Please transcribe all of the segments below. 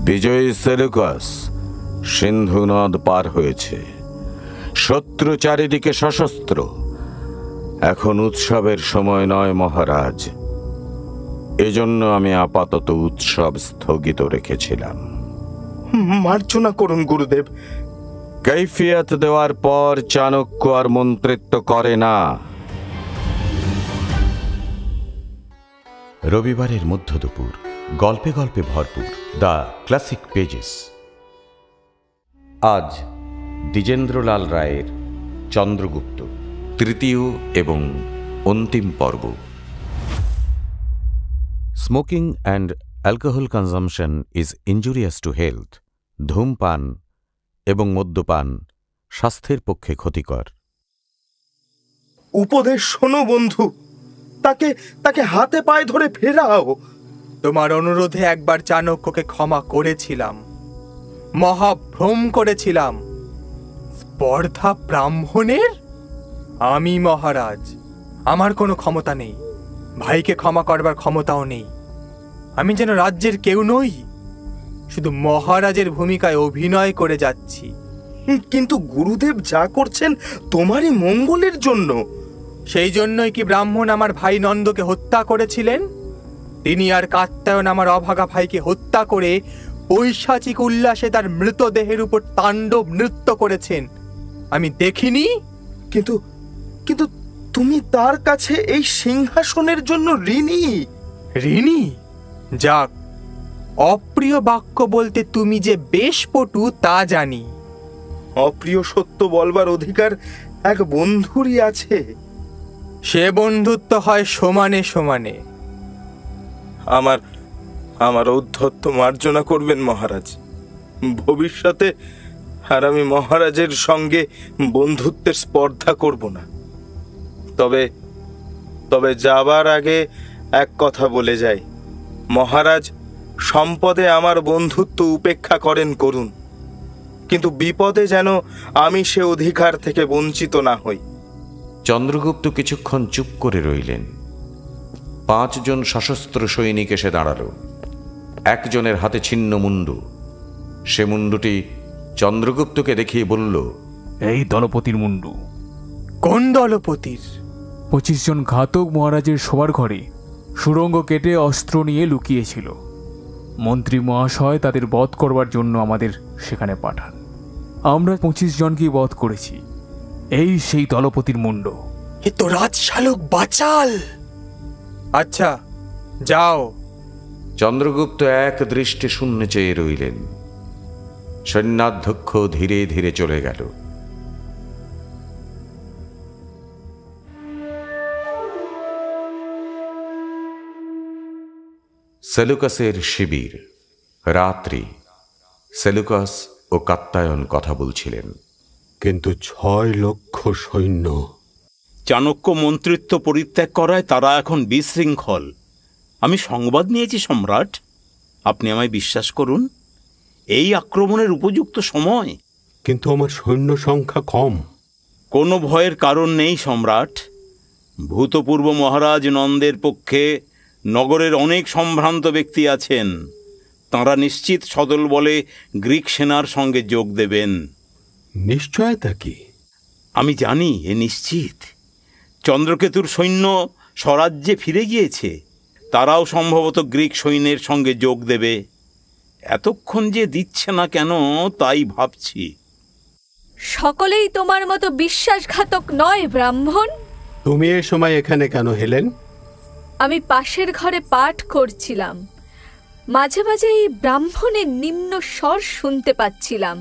বিজয়ী সেলুকাস সিন্ধু নদ পার হয়েছে। শত্রু চারিদিকে সশস্ত্র। এখন উৎসবের সময় নয় মহারাজ। এজন্য আমি আপাতত উৎসব স্থগিত রেখেছিলাম। মার্জনা করুন গুরুদেব। কৈফিয়ত দেওয়ার পর চাণক্য আর মন্ত্রিত্ব করে না। রবিবারের মধ্য দুপুর, গল্পে গল্পে ভরপুর দ্য ক্লাসিক পেজেস। আজ দ্বিজেন্দ্রলাল রায়ের চন্দ্রগুপ্ত, তৃতীয় এবং অন্তিম পর্ব। Smoking and alcohol consumption is injurious to health. ধূমপান এবং মদ্যপান স্বাস্থ্যের পক্ষে ক্ষতিকর। উপদেশ শোনো বন্ধু, তাকে তাকে হাতে পায়ে ধরে ফেরাও। তোমার অনুরোধে একবার চাণক্যকে ক্ষমা করেছিলাম, মহাভ্রম করেছিলাম। স্পর্ধা ব্রাহ্মণের? আমি মহারাজ, আমার কোনো ক্ষমতা নেই, ভাইকে ক্ষমা করবার ক্ষমতাও নেই। আমি যেন রাজ্যের কেউ নই, শুধু মহারাজের ভূমিকায় অভিনয় করে যাচ্ছি। কিন্তু গুরুদেব যা করছেন তোমারই মঙ্গলের জন্য। সেই জন্যই কি ব্রাহ্মণ আমার ভাই নন্দকে হত্যা করেছিলেন? তিনি আর কাত্যায়ন আমার অভাগা ভাইকে হত্যা করে পৈশাচিক উল্লাসে তার মৃতদেহের উপর তাণ্ডব নৃত্য করেছেন, আমি দেখিনি? কিন্তু কিন্তু তুমি তার কাছে এই সিংহাসনের জন্য ঋণী। ঋণী? যাক, অপ্রিয় বাক্য বলতে তুমি যে বেশ পটু তা জানি। অপ্রিয় সত্য বলবার অধিকার এক বন্ধুরই আছে। সে বন্ধুত্ব হয় সমানে সমানে। আমার আমার ঔদ্ধত্য মার্জনা করবেন মহারাজ। ভবিষ্যতে আর আমি মহারাজের সঙ্গে বন্ধুত্বের স্পর্ধা করব না। তবে তবে যাবার আগে এক কথা বলে যাই, মহারাজ সম্পদে আমার বন্ধুত্ব উপেক্ষা করেন করুন, কিন্তু বিপদে যেন আমি সে অধিকার থেকে বঞ্চিত না হই। চন্দ্রগুপ্ত কিছুক্ষণ চুপ করে রইলেন। 5 জন সশস্ত্র সৈনিক এসে দাঁড়াল। একজনের হাতে ছিন্ন মুন্ডু। সে মুন্ডুটি চন্দ্রগুপ্তকে দেখিয়ে বলল, এই দলপতির মুন্ডু। কোন দলপতির? 25 জন ঘাতক মহারাজের শোবার ঘরে সুড়ঙ্গ কেটে অস্ত্র নিয়ে লুকিয়েছিল। মন্ত্রী মহাশয় তাদের বধ করবার জন্য আমাদের সেখানে পাঠান। আমরা 25 জনকেই বধ করেছি। এই সেই দলপতির মুন্ড। এ তো রাজশালক বাচাল। আচ্ছা, যাও। চন্দ্রগুপ্ত এক দৃষ্টে শূন্য চেয়ে রইলেন। সৈন্যাধ্যক্ষ ধীরে ধীরে চলে গেল। সেলুকাসের শিবির। রাত্রি। সেলুকাস ও কাত্যায়ন কথা বলছিলেন। কিন্তু 6 লক্ষ সৈন্য। চাণক্য মন্ত্রিত্ব পরিত্যাগ করায় তারা এখন বিশৃঙ্খল। আমি সংবাদ নিয়েছি সম্রাট, আপনি আমায় বিশ্বাস করুন, এই আক্রমণের উপযুক্ত সময়। কিন্তু আমার সৈন্য সংখ্যা কম। কোনো ভয়ের কারণ নেই সম্রাট। ভূতপূর্ব মহারাজ নন্দের পক্ষে নগরের অনেক সম্ভ্রান্ত ব্যক্তি আছেন। তাঁরা নিশ্চিত সদল বলে গ্রিক সেনার সঙ্গে যোগ দেবেন। নিশ্চয়তা কি? আমি জানি এ নিশ্চিত। চন্দ্রকেতুর সৈন্য স্বরাজ্যে ফিরে গিয়েছে, তারাও সম্ভবত গ্রিক সৈন্যের সঙ্গে যোগ দেবে। এতক্ষণ যে দিচ্ছে না কেন তাই ভাবছি। সকলেই তোমার মতো বিশ্বাসঘাতক নয় ব্রাহ্মণ। তুমি এ সময় এখানে কেন হেলেন? আমি পাশের ঘরে পাঠ করছিলাম। মাঝে মাঝে এই ব্রাহ্মণের নিম্ন স্বর শুনতে পাচ্ছিলাম।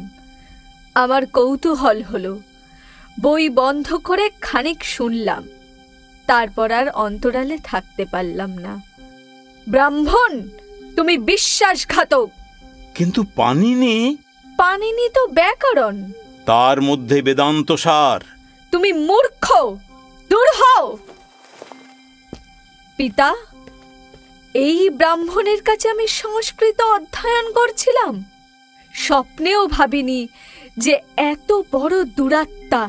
আমার কৌতূহল হলো। বই বন্ধ করে খানিক শুনলাম, তারপর আর অন্তরালে থাকতে পারলাম না। ব্রাহ্মণ, তুমি বিশ্বাসঘাতক। কিন্তু পানিনি? পানিনি তো ব্যাকরণ, তার মধ্যে বেদান্ত সার। তুমি মূর্খ, দূর হও। পিতা, এই ব্রাহ্মণের কাছে আমি সংস্কৃত অধ্যয়ন করছিলাম। স্বপ্নেও ভাবিনি যে এত বড় দুরাত্মা।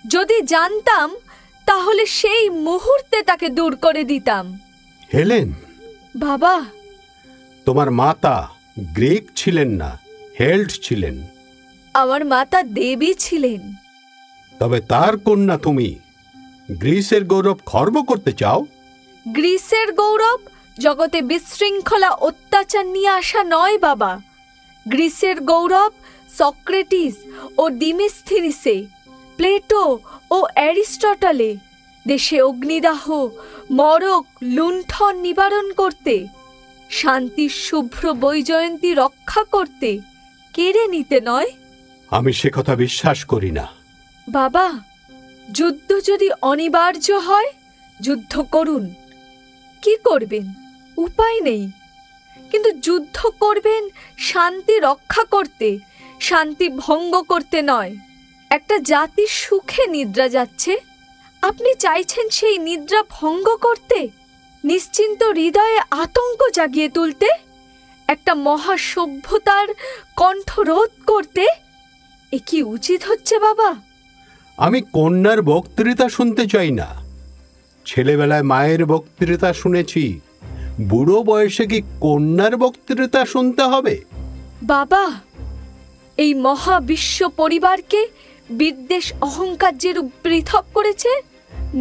যদি জানতাম তাহলে সেই মুহূর্তে তাকে দূর করে দিতাম। হেলেন, বাবা। তোমার মাতা গ্রিক ছিলেন না, হেল্ড ছিলেন। আমার মাতা দেবী ছিলেন। তবে তার কন্যা তুমি গ্রিসের গৌরব খর্ব করতে চাও? গ্রিসের গৌরব জগতে বিশৃঙ্খলা অত্যাচার নিয়ে আসা নয় বাবা। গ্রিসের গৌরব সক্রেটিস ও ডিমিস্থিনিসে, প্লেটো ও অ্যারিস্টটলে দেশে অগ্নিদাহ, মরক, লুণ্ঠন নিবারণ করতে, শান্তির শুভ্র বৈজয়ন্তী রক্ষা করতে, কেড়ে নিতে নয়। আমি সে কথা বিশ্বাস করি না। বাবা, যুদ্ধ যদি অনিবার্য হয় যুদ্ধ করুন। কি করবেন? উপায় নেই। কিন্তু যুদ্ধ করবেন শান্তি রক্ষা করতে, শান্তি ভঙ্গ করতে নয়। একটা জাতি সুখে নিদ্রা যাচ্ছে, আপনি চাইছেন সেই নিদ্রা ভঙ্গ করতে, নিশ্চিন্ত হৃদয়ে আতঙ্ক জাগিয়ে তুলতে, একটা মহা সভ্যতার কণ্ঠরোধ করতে। এ কি উচিত হচ্ছে বাবা? আমি কন্যার বক্তৃতা শুনতে চাই না। ছেলেবেলায় মায়ের বক্তৃতা শুনেছি, বুড়ো বয়সে কি কন্যার বক্তৃতা শুনতে হবে? বাবা, এই মহাবিশ্ব পরিবারকে বিদ্বেষ অহংকার যেরূপ পৃথক করেছে,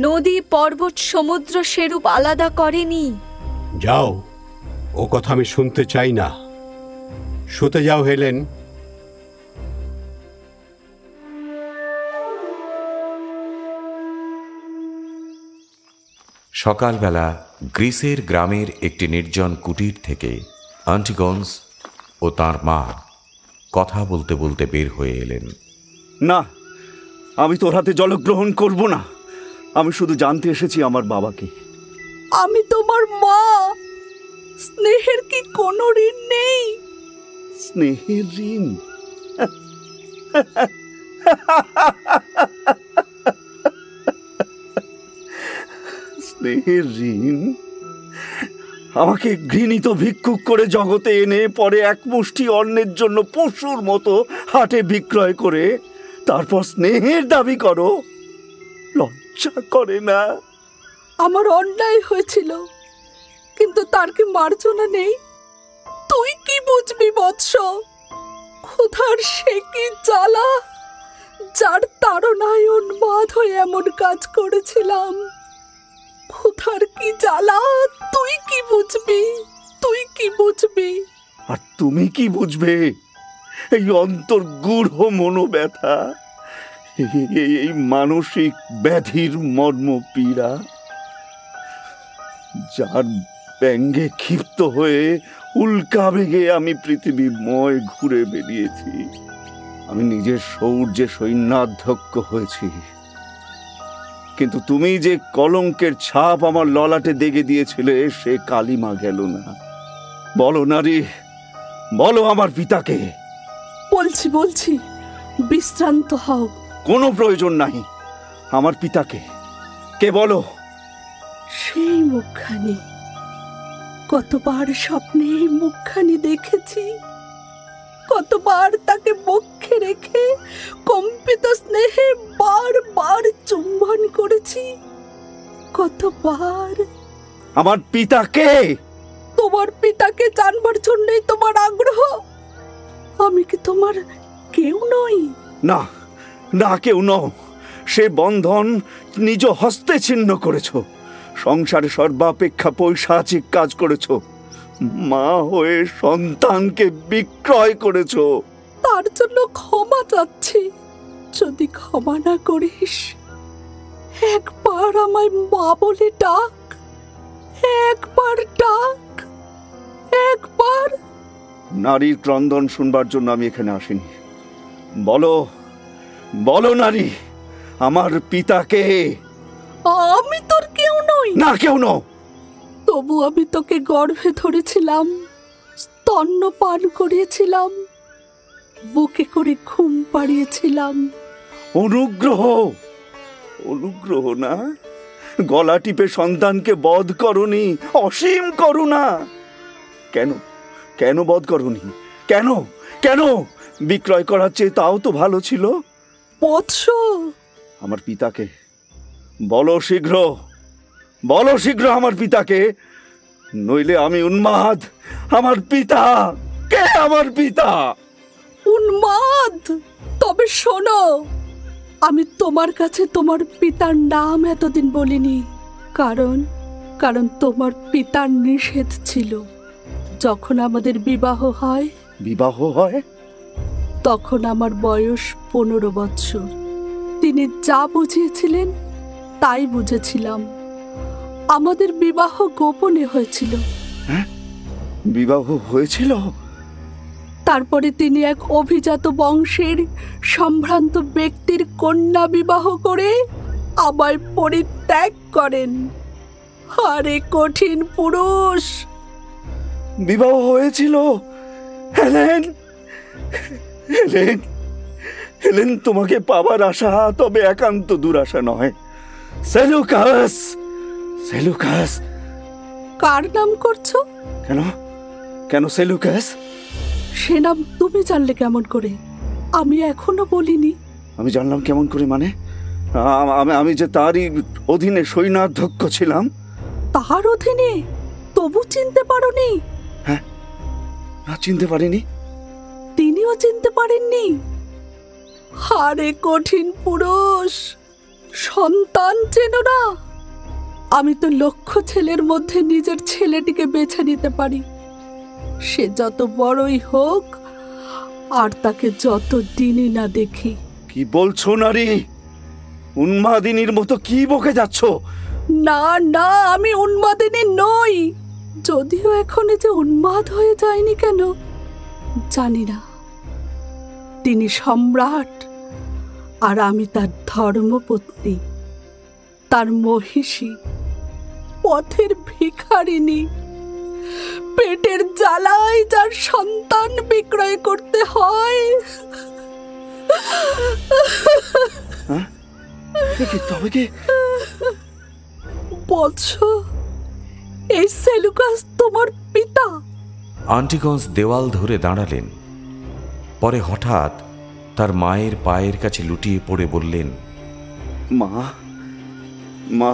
নদী পর্বত সমুদ্র সেরূপ আলাদা করেনি। যাও, ও কথা আমি শুনতে চাই না। শুতে যাও হেলেন। সকালবেলা গ্রিসের গ্রামের একটি নির্জন কুটির থেকে অ্যান্টিগনস ও তার মা কথা বলতে বলতে বের হয়ে এলেন। না, আমি তোর হাতে জলগ্রহণ করব না। আমি শুধু জানতে এসেছি আমার বাবাকে। আমি তোমার মা। স্নেহের কি কোনো ঋণ নেই? স্নেহের ঋণ? স্নেহের ঋণ? আমাকে ঘৃণিত ভিক্ষুক করে জগতে এনে পরে এক মুষ্টি অন্নের জন্য পশুর মতো হাটে বিক্রয় করে তারপর স্নেহের দাবি করো? লজ্জা করে না? আমার অন্যায় হয়েছিল, কিন্তু তার কি মার্জনা নেই? তুই কি বুঝবি বৎস? ক্ষুধার সে কি জ্বালা, যার তাড়নায় উন্মাদ হয়ে এমন কাজ করেছিলাম। ক্ষুধার কি জ্বালা, তুই কি বুঝবি? তুই কি বুঝবি? আর তুমি কি বুঝবে এই অন্তর্গূঢ় মনোব্যথা, এই মানসিক ব্যাধির মর্ম পীড়া, যার ব্যঙ্গে ক্ষিপ্ত হয়ে উল্কা বেগে আমি পৃথিবীময় ঘুরে বেরিয়েছি। আমি নিজের শৌর্যে সৈন্যাধ্যক্ষ হয়েছি, কিন্তু তুমি যে কলঙ্কের ছাপ আমার ললাটে দেগে দিয়েছিলে সে কালিমা গেল না। বলো নারী, বলো আমার পিতাকে। বলছি বলছি, বিশ্রান্ত হও। কোনো প্রয়োজন নাই। আমার পিতাকে কে বলো? সেই মুখখানি, কতবার স্বপ্নে এই মুখখানি দেখেছি, কতবার তাকে বক্ষে রেখে কম্পিত স্নেহে বারবার চুম্বন করেছি, কতবার। আমার পিতাকে? তোমার পিতাকে জানবার জন্যই তোমার আগ্রহ। আমি কি তোমার কেউ নই? না না, কেউ নও। সে বন্ধন নিজ হস্তে ছিন্ন করেছ। সংসারে সর্বাপেক্ষা পৈশাচিক কাজ করেছ। মা হয়ে সন্তানকে বিক্রয় করেছ। তার জন্য ক্ষমা চাচ্ছি। যদি ক্ষমা না করিস, একবার আমায় মা বলে ডাক, একবার ডাক, একবার। নারীর ক্রন্দন শুনবার জন্য আমি এখানে আসিনি। বলো, বলো নারী, আমার পিতাকে? আমি তোর কেউ নই। না, কেউ নও। তবু আমি তোকে গর্ভে ধরেছিলাম, স্তন্যপান করিয়েছিলাম, বুকে করে ঘুম পাড়িয়েছিলাম। অনুগ্রহ, অনুগ্রহ না? গলা টিপে সন্তানকে বধ করনি, অসীম করুণা। কেন, কেন বধ করনি? কেন, কেন? বিক্রয় করার চেয়ে তাও তো ভালো ছিল। বৎস, আমার পিতাকে বলো শীঘ্র, বলো শীঘ্র আমার পিতাকে, নইলে আমি উন্মাদ। আমার পিতা কে আমার পিতা? উন্মাদ! তবে শোনো, আমি তোমার কাছে তোমার পিতার নাম এতদিন বলিনি, কারণ কারণ তোমার পিতার নিষেধ ছিল। যখন আমাদের বিবাহ হয়, বিবাহ হয়? তখন আমার বয়স 15 বৎসর। তিনি যা বুঝিয়েছিলেন তাই বুঝেছিলাম। আমাদের বিবাহ গোপনে হয়েছিল। হ্যাঁ, বিবাহ হয়েছিল? তারপরে তিনি এক অভিজাত বংশের সম্ভ্রান্ত ব্যক্তির কন্যা বিবাহ করে আমায় পরিত্যাগ করেন। আরে কঠিন পুরুষ! বিবাহ হয়েছিল? হেলেন, হেলেন, হেলেন, তোমাকে পাবার আশা তবে একান্ত দুরাশা নয়। Seleucus, Seleucus. কার নাম করছো? কেন কেন সেলুকাস? সে নাম তুমি জানলে কেমন করে? আমি এখনো বলিনি। আমি জানলাম কেমন করে মানে? আমি যে তারই অধীনে সৈন্যাধ্যক্ষ ছিলাম। তার অধীনে? তবু চিনতে পারোনি? হ্যাঁ, না, চিনতে পারিনি। তিনিও চিনতে পারেননি? আরে কঠিন পুরুষ! সন্তান চেনো না? আমি তো লক্ষ ছেলের মধ্যে নিজের ছেলেটিকে বেছে নিতে পারি, সে যত বড়ই হোক, আর তাকে যত দিনই না দেখি। কি বলছো নারী? উন্মাদিনীর মতো কি বকে যাচ্ছ? না না, আমি উন্মাদিনী নই। যদিও এখন যে উন্মাদ হয়ে যায়নি কেন জানি না। তিনি সম্রাট আর আমি তার ধর্মপত্নী, তার মহিষী, পথের ভিখারিনী। পেটের জ্বালায় যার সন্তান বিক্রয় করতে হয়। তবে কি বৎস, এই সেলুকাস তোমার পিতা? আন্টিগন্স দেওয়াল ধরে দাঁড়ালেন। পরে হঠাৎ তার মায়ের পায়ের কাছে লুটিয়ে পড়ে বললেন, মা, মা,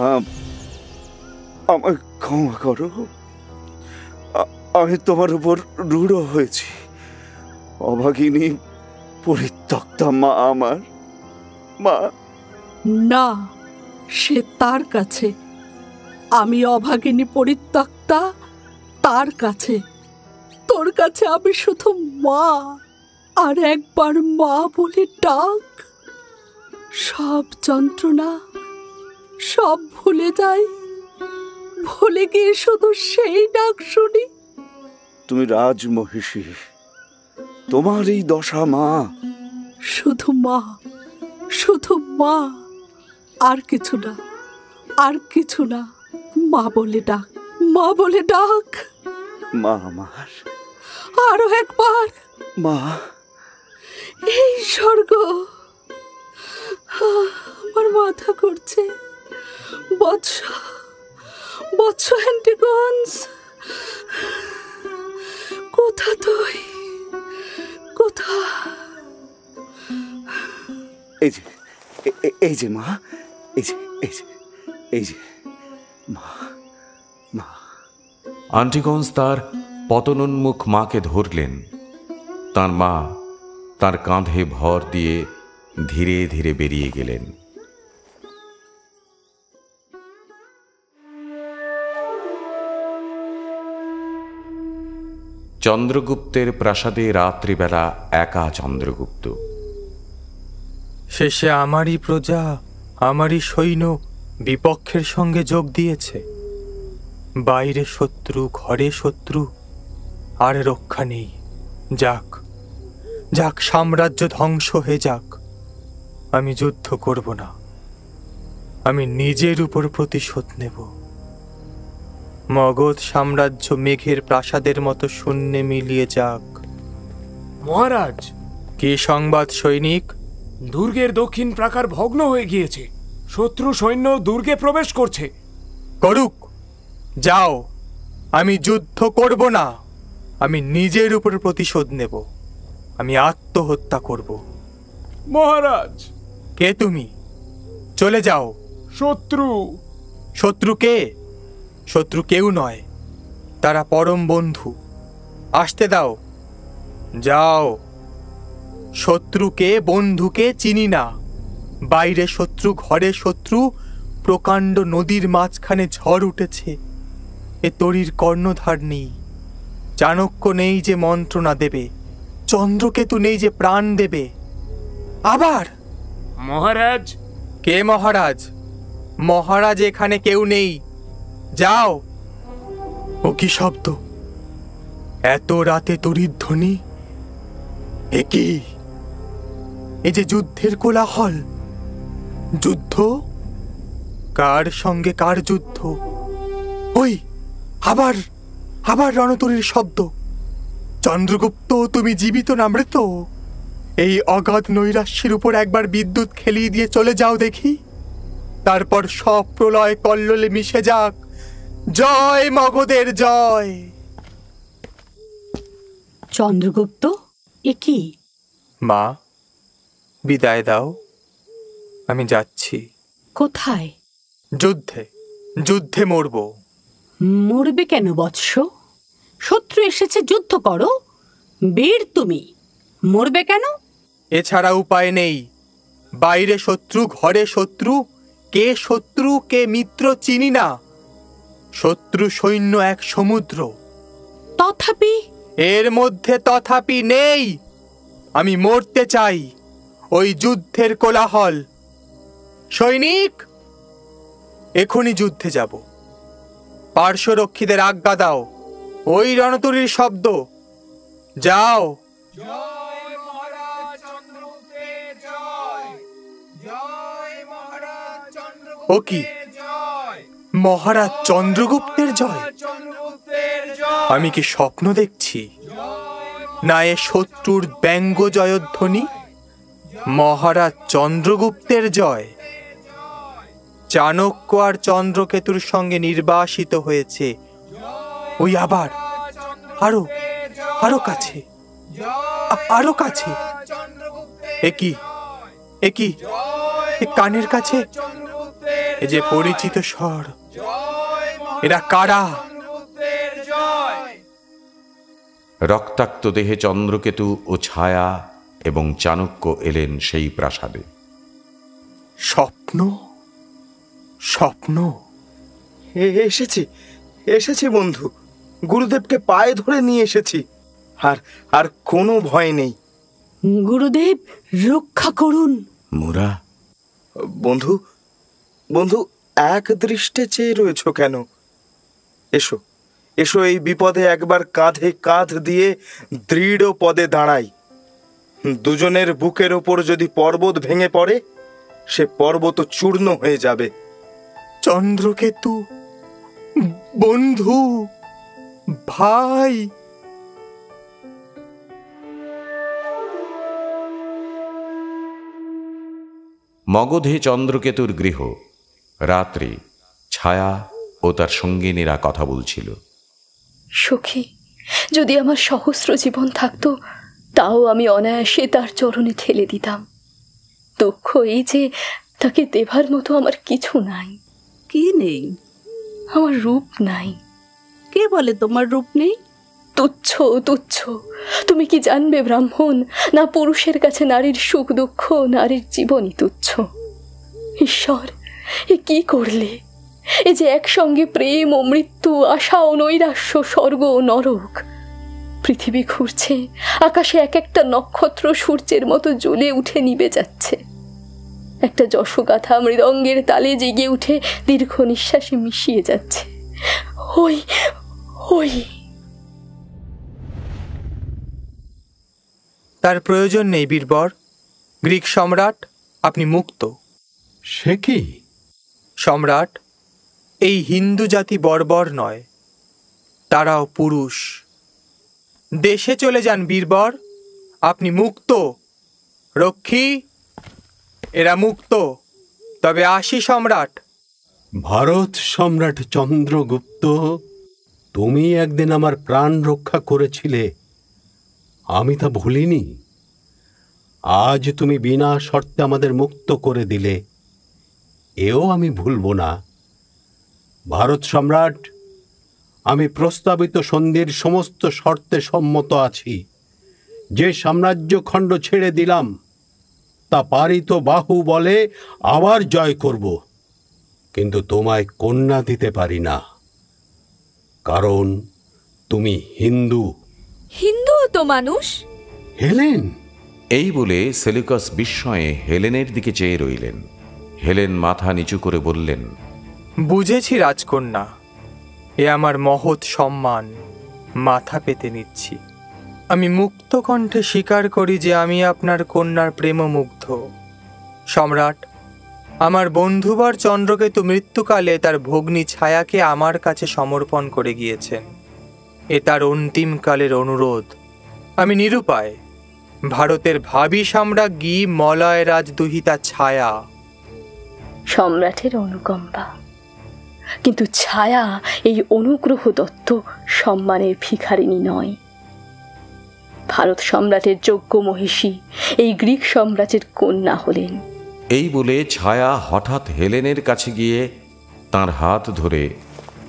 আমায় ক্ষমা করো। আমি তোমার উপর রূঢ় হয়েছি। অভাগিনী পরিত্যক্তা মা আমার। মা। না, সে তার কাছে। আমি অভাগিনী পরিত্যক্তা তার কাছে। তোর কাছে আমি শুধু মা। আর একবার মা বলে ডাক, সব যন্ত্রণা সব ভুলে যাই। ভুলে গিয়ে শুধু সেই ডাক শুনি। তুমি রাজমহিষী, তোমার এই দশা মা। শুধু মা, শুধু মা, আর কিছু না, আর কিছু না। মা বলে ডাক, মা বলে ডাক। মা আমার। আরো একবার মা। এই স্বর্গ, আমার মাথা করছে। বৎস, বৎস অ্যান্টিগন্স, কোথা তুই? কোথা? এই যে, এই যে মা, এই যে, এই যে, এই যে মা, মা। আন্টিগন্স তার পতনোন্মুখ মাকে ধরলেন। তার মা তার কাঁধে ভর দিয়ে ধীরে ধীরে বেরিয়ে গেলেন। চন্দ্রগুপ্তের প্রাসাদে রাত্রিবেলা একা চন্দ্রগুপ্ত। শেষে আমারই প্রজা, আমারই সৈন্য বিপক্ষের সঙ্গে যোগ দিয়েছে। বাইরে শত্রু, ঘরে শত্রু, আর রক্ষা নেই। যাক, যাক, সাম্রাজ্য ধ্বংস হয়ে যাক। আমি যুদ্ধ করব না। আমি নিজের উপর প্রতিশোধ নেব। মগধ সাম্রাজ্য মেঘের প্রাসাদের মতো শূন্যে মিলিয়ে যাক। মহারাজ, কি সংবাদ সৈনিক? দুর্গের দক্ষিণ প্রাকার ভগ্ন হয়ে গিয়েছে। শত্রু সৈন্য দুর্গে প্রবেশ করছে। করুক, যাও। আমি যুদ্ধ করব না। আমি নিজের উপর প্রতিশোধ নেব। আমি আত্মহত্যা করব। মহারাজ। কে তুমি? চলে যাও। শত্রু। শত্রু কে? শত্রু কেউ নয়, তারা পরম বন্ধু। আসতে দাও, যাও, শত্রুকে বন্ধুকে চিনি না, বাইরে শত্রু ঘরে শত্রু, প্রকাণ্ড নদীর মাঝখানে ঝড় উঠেছে, এ তরীর কর্ণধার নেই, চাণক্য নেই যে মন্ত্রণা দেবে, চন্দ্রকেতু নেই যে প্রাণ দেবে। আবার মহারাজ, কে মহারাজ? মহারাজ এখানে কেউ নেই, যাও। ও কি শব্দ? এত রাতে তড়িৎ ধ্বনি, এ কি? এ যে যুদ্ধের কোলাহল। যুদ্ধ? কার সঙ্গে কার যুদ্ধ? ওই আবার আবার রণতরীর শব্দ। চন্দ্রগুপ্ত, তুমি জীবিত না মৃত? এই অগাধ নৈরাশ্যের উপর একবার বিদ্যুৎ খেলিয়ে দিয়ে চলে যাও দেখি, তারপর সব প্রলয় কল্লোলে মিশে যাক। জয় মগধের জয়। চন্দ্রগুপ্ত, এ কি? মা, বিদায় দাও, আমি যাচ্ছি। কোথায়? যুদ্ধে, যুদ্ধে মরব। মরবে কেন বৎস? শত্রু এসেছে, যুদ্ধ করো। বীর তুমি, মরবে কেন? এছাড়া উপায় নেই। বাইরে শত্রু ঘরে শত্রু, কে শত্রু কে মিত্র চিনি না। শত্রু সৈন্য এক সমুদ্র। তথাপি? এর মধ্যে তথাপি নেই। আমি মরতে চাই। ওই যুদ্ধের কোলাহল। সৈনিক, এখনই যুদ্ধে যাব। পার্শ্বরক্ষীদের আজ্ঞা দাও। ওই রণতরীর শব্দ। যাও। ও কি? মহারাজ চন্দ্রগুপ্তের জয়? আমি কি স্বপ্ন দেখছি? না এ শত্রুর ব্যঙ্গ জয়ধ্বনি? মহারাজ চন্দ্রগুপ্তের জয়। চাণক্য আর চন্দ্রকেতুর সঙ্গে নির্বাসিত হয়েছে। ওই আবার, আরো আরো কাছে, আরো কাছে। একই একই কানের কাছে এ যে পরিচিত স্বর। এরা কারা? রক্তাক্ত দেহে চন্দ্রকেতু ও ছায়া এবং চাণক্য এলেন সেই প্রাসাদে। স্বপ্ন, স্বপ্ন। এসেছি, এসেছি বন্ধু। গুরুদেবকে পায়ে ধরে নিয়ে এসেছি। আর আর কোনো ভয় নেই। গুরুদেব, রক্ষা করুন। মুরা, বন্ধু, বন্ধু, এক দৃষ্টে চেয়ে রয়েছ কেন? এসো, এসো, এই বিপদে একবার কাঁধে কাঁধ দিয়ে দৃঢ় পদে দাঁড়াই। দুজনের বুকের ওপর যদি পর্বত ভেঙে পড়ে, সে পর্বত চূর্ণ হয়ে যাবে। চন্দ্রকেতু, বন্ধু, ভাই। মগধে চন্দ্রকেতুর গৃহ। রাত্রি, ছায়া ও তার সঙ্গিনীরা কথা বলছিল। সখী, যদি আমার সহস্র জীবন থাকতো, তাও আমি অনায়াসে তার চরণে ঠেলে দিতাম। দুঃখ এই যে তাকে দেবার মতো আমার কিছু নাই। কি নেই? আমার রূপ নাই। কে বলে তোমার রূপ নেই? তুচ্ছ, তুচ্ছ। তুমি কি জানবে ব্রাহ্মণ, না পুরুষের কাছে নারীর সুখ দুঃখ, নারীর জীবনই তুচ্ছ। ঈশ্বর, এ কি করলে? এ যে একসঙ্গে প্রেম ও মৃত্যু, আশা ও নৈরাশ্য, স্বর্গ ও নরক। পৃথিবী ঘুরছে, আকাশে এক একটা নক্ষত্র সূর্যের মতো জ্বলে উঠে নিভে যাচ্ছে। একটা যশগাথা মৃদঙ্গের তালে জেগে উঠে দীর্ঘ নিঃশ্বাসে মিশিয়ে যাচ্ছে। ওই ওই তার প্রয়োজন নেই বীরবর। গ্রিক সম্রাট, আপনি মুক্ত। সে কি? সম্রাট, এই হিন্দু জাতি বর্বর নয়, তারাও পুরুষ। দেশে চলে যান বীরবর, আপনি মুক্ত। রক্ষী, এরা মুক্ত। তবে আসি সম্রাট। ভারত সম্রাট চন্দ্রগুপ্ত, তুমি একদিন আমার প্রাণ রক্ষা করেছিলে, আমি তা ভুলিনি। আজ তুমি বিনা শর্তে আমাদের মুক্ত করে দিলে, এও আমি ভুলব না। ভারত সম্রাট, আমি প্রস্তাবিত সন্ধির সমস্ত শর্তে সম্মত আছি। যে সাম্রাজ্য খণ্ড ছেড়ে দিলাম তা পারিত বাহু বলে আবার জয় করব, কিন্তু তোমায় কন্যা দিতে পারি না, কারণ তুমি হিন্দু। হিন্দুও তো মানুষ। হেলেন! এই বলে সেলুকাস বিস্ময়ে হেলেনের দিকে চেয়ে রইলেন। হেলেন মাথা নিচু করে বললেন, বুঝেছি রাজকন্যা, এ আমার মহৎ সম্মান, মাথা পেতে নিচ্ছি। আমি মুক্ত কণ্ঠে স্বীকার করি যে আমি আপনার কন্যার প্রেমমুগ্ধ। সম্রাট, আমার বন্ধুবর চন্দ্রকেতু মৃত্যুকালে তার ভগ্নী ছায়াকে আমার কাছে সমর্পণ করে গিয়েছেন। এ তার অন্তিমকালের অনুরোধ। আমি নিরুপায়। ভারতের ভাবী সম্রাজ্ঞী মলয় রাজদুহিতা ছায়া। সম্রাটের অনুকম্পা, কিন্তু ছায়া এই অনুগ্রহ দত্ত সম্মানের ভিখারিণী নয়। ভারত সম্রাটের যোগ্য মহিষী এই গ্রিক সম্রাটের কন্যা হলেন। এই বলে ছায়া হঠাৎ হেলেনের কাছে গিয়ে তার হাত ধরে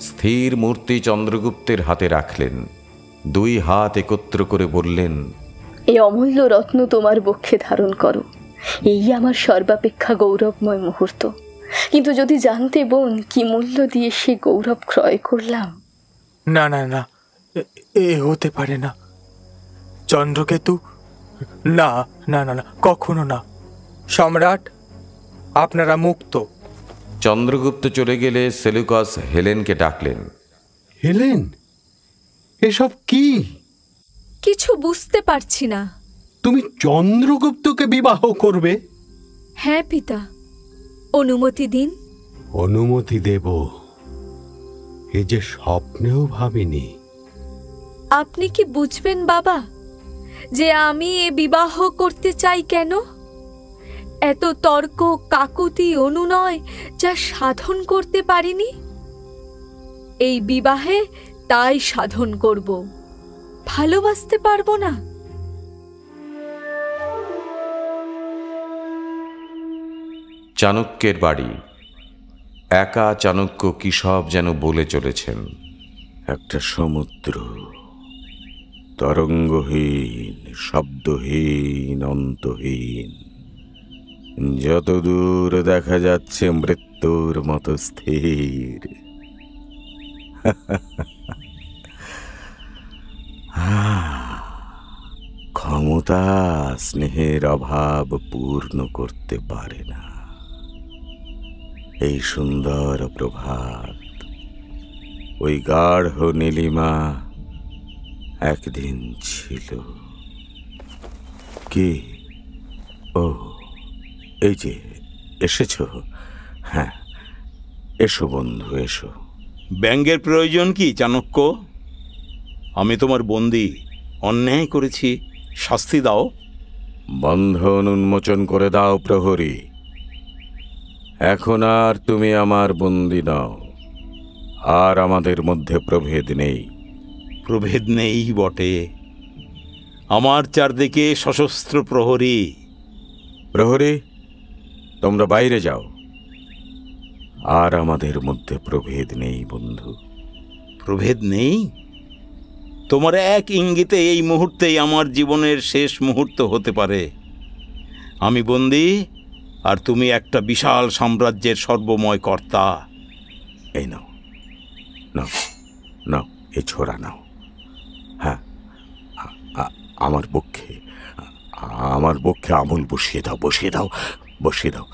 স্থির মূর্তি চন্দ্রগুপ্তের হাতে রাখলেন। দুই হাত একত্র করে বললেন, এই অমূল্য রত্ন তোমার বক্ষে ধারণ করো, এই আমার সর্বাপেক্ষা গৌরবময় মুহূর্ত। কিন্তু যদি জানতে বোন কি মূল্য দিয়ে সে গৌরব ক্রয় করলাম। না না না, এ হতে পারে না চন্দ্রকেতু, না না না না, কখনো না। সম্রাট, আপনারা মুক্ত। চন্দ্রগুপ্ত চলে গেলে সেলুকাস হেলেনকে ডাকলেন। হেলেন, এসব কি? কিছু বুঝতে পারছি না। তুমি চন্দ্রগুপ্তকে বিবাহ করবে? হ্যাঁ পিতা, অনুমতি দিন। অনুমতি দেব, এ যে স্বপ্নেও ভাবিনি। আপনি কি বুঝবেন বাবা যে আমি এ বিবাহ করতে চাই কেন? এত তর্ক কাকুতি অনুনয় যা সাধন করতে পারিনি, এই বিবাহে তাই সাধন করব। ভালোবাসতে পারবো না। চাণক্যের বাড়ি। একা চাণক্য কি সব যেন বলে চলেছেন। একটা সমুদ্র, তরঙ্গহীন, শব্দহীন, অন্তহীন, যতদূর দেখা যাচ্ছে মৃত্যুর মতো স্থির। ক্ষমতা স্নেহের অভাব পূর্ণ করতে পারে না। এই সুন্দর প্রভাত, ওই গাঢ় নীলিমা একদিন ছিল। কি? ও, এই যে এসেছ। হ্যাঁ, এসো বন্ধু, এসো। ব্যঙ্গের প্রয়োজন কি চাণক্য? আমি তোমার বন্দী, অন্যায় করেছি, শাস্তি দাও। বন্ধন উন্মোচন করে দাও প্রহরী। এখন আর তুমি আমার বন্দী নও, আর আমাদের মধ্যে প্রভেদ নেই। প্রভেদ নেই বটে, আমার চারদিকে সশস্ত্র প্রহরী। প্রহরী, তোমরা বাইরে যাও। আর আমাদের মধ্যে প্রভেদ নেই বন্ধু। প্রভেদ নেই? তোমার এক ইঙ্গিতে এই মুহূর্তেই আমার জীবনের শেষ মুহূর্ত হতে পারে। আমি বন্দী, আর তুমি একটা বিশাল সাম্রাজ্যের সর্বময় কর্তা। এই নাও, নাও, নাও, এ ছোড়া নাও। হ্যাঁ, আমার বক্ষে আমল বসিয়ে দাও, বসিয়ে দাও, বসিয়ে দাও।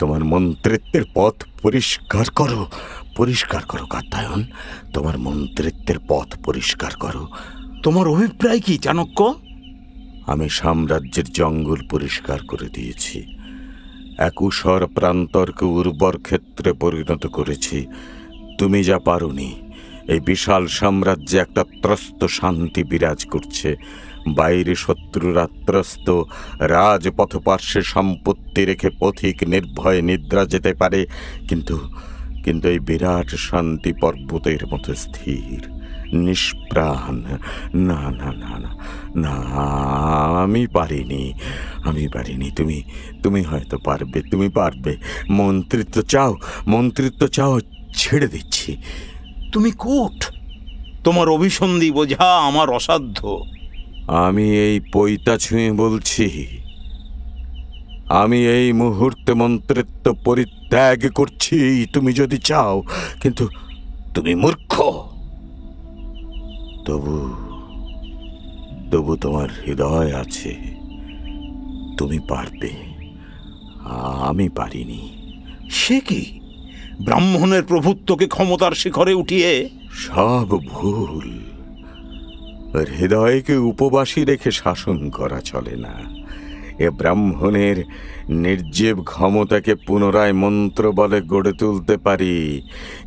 তোমার মন্ত্রিত্বের পথ পরিষ্কার করো, পরিষ্কার করো কাত্যায়ন, তোমার মন্ত্রিত্বের পথ পরিষ্কার করো। তোমার অভিপ্রায় কি চাণক্য? আমি সাম্রাজ্যের জঙ্গল পরিষ্কার করে দিয়েছি, এক উষর প্রান্তরকে উর্বর ক্ষেত্রে পরিণত করেছি। তুমি যা পারোনি। এই বিশাল সাম্রাজ্যে একটা ত্রস্ত শান্তি বিরাজ করছে। বাইরে শত্রুরা ত্রস্ত, রাজপথপার্শ্বে সম্পত্তি রেখে পথিক নির্ভয়ে নিদ্রা যেতে পারে, কিন্তু এই বিরাট শান্তি পর্বতের মতো স্থির, নিষ্প্রাণ। না না না না না, আমি পারিনি। তুমি হয়তো পারবে, তুমি পারবে। মন্ত্রিত্ব চাও, ছেড়ে দিচ্ছি। তুমি কোট, তোমার অভিসন্ধি বোঝা আমার অসাধ্য। আমি এই পৈতা ছুঁয়ে বলছি, আমি এই মুহূর্তে মন্ত্রিত্ব পরিত্যাগ করছি তুমি যদি চাও, কিন্তু তুমি মূর্খ। তবু তবু তোমার হৃদয় আছে, তুমি পারবে, আমি পারিনি। সে কি? ব্রাহ্মণের প্রভুত্বকে ক্ষমতার শিখরে উঠিয়ে? সব ভুল। হৃদয়কে উপবাসী রেখে শাসন করা চলে না। এ ব্রাহ্মণের নির্জীব ক্ষমতাকে পুনরায় মন্ত্র বলে গড়ে তুলতে পারি,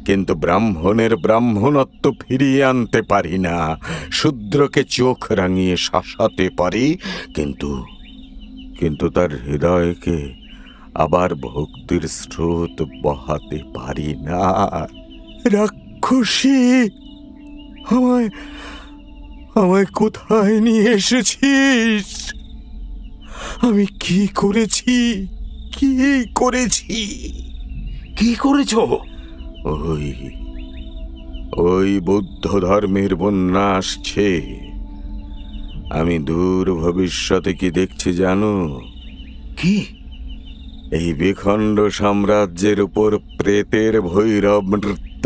কিন্তু ব্রাহ্মণের ব্রাহ্মণত্ব ফিরিয়ে আনতে পারি না। শূদ্রকে চোখ রাঙিয়ে শাসাতে পারি, কিন্তু তার হৃদয়কে আবার ভক্তির স্রোত বহাতে পারি না। রাক্ষসী, আমায় আমায় কোথায় নিয়ে এসেছিস? আমি কি করেছি? কি করেছি? কি করেছ? ওই বৌদ্ধ ধর্মের বন্যা আসছে। আমি দূর ভবিষ্যতে কি দেখছি জানো? কি? এই বিখণ্ড সাম্রাজ্যের উপর প্রেতের ভৈরব নৃত্য।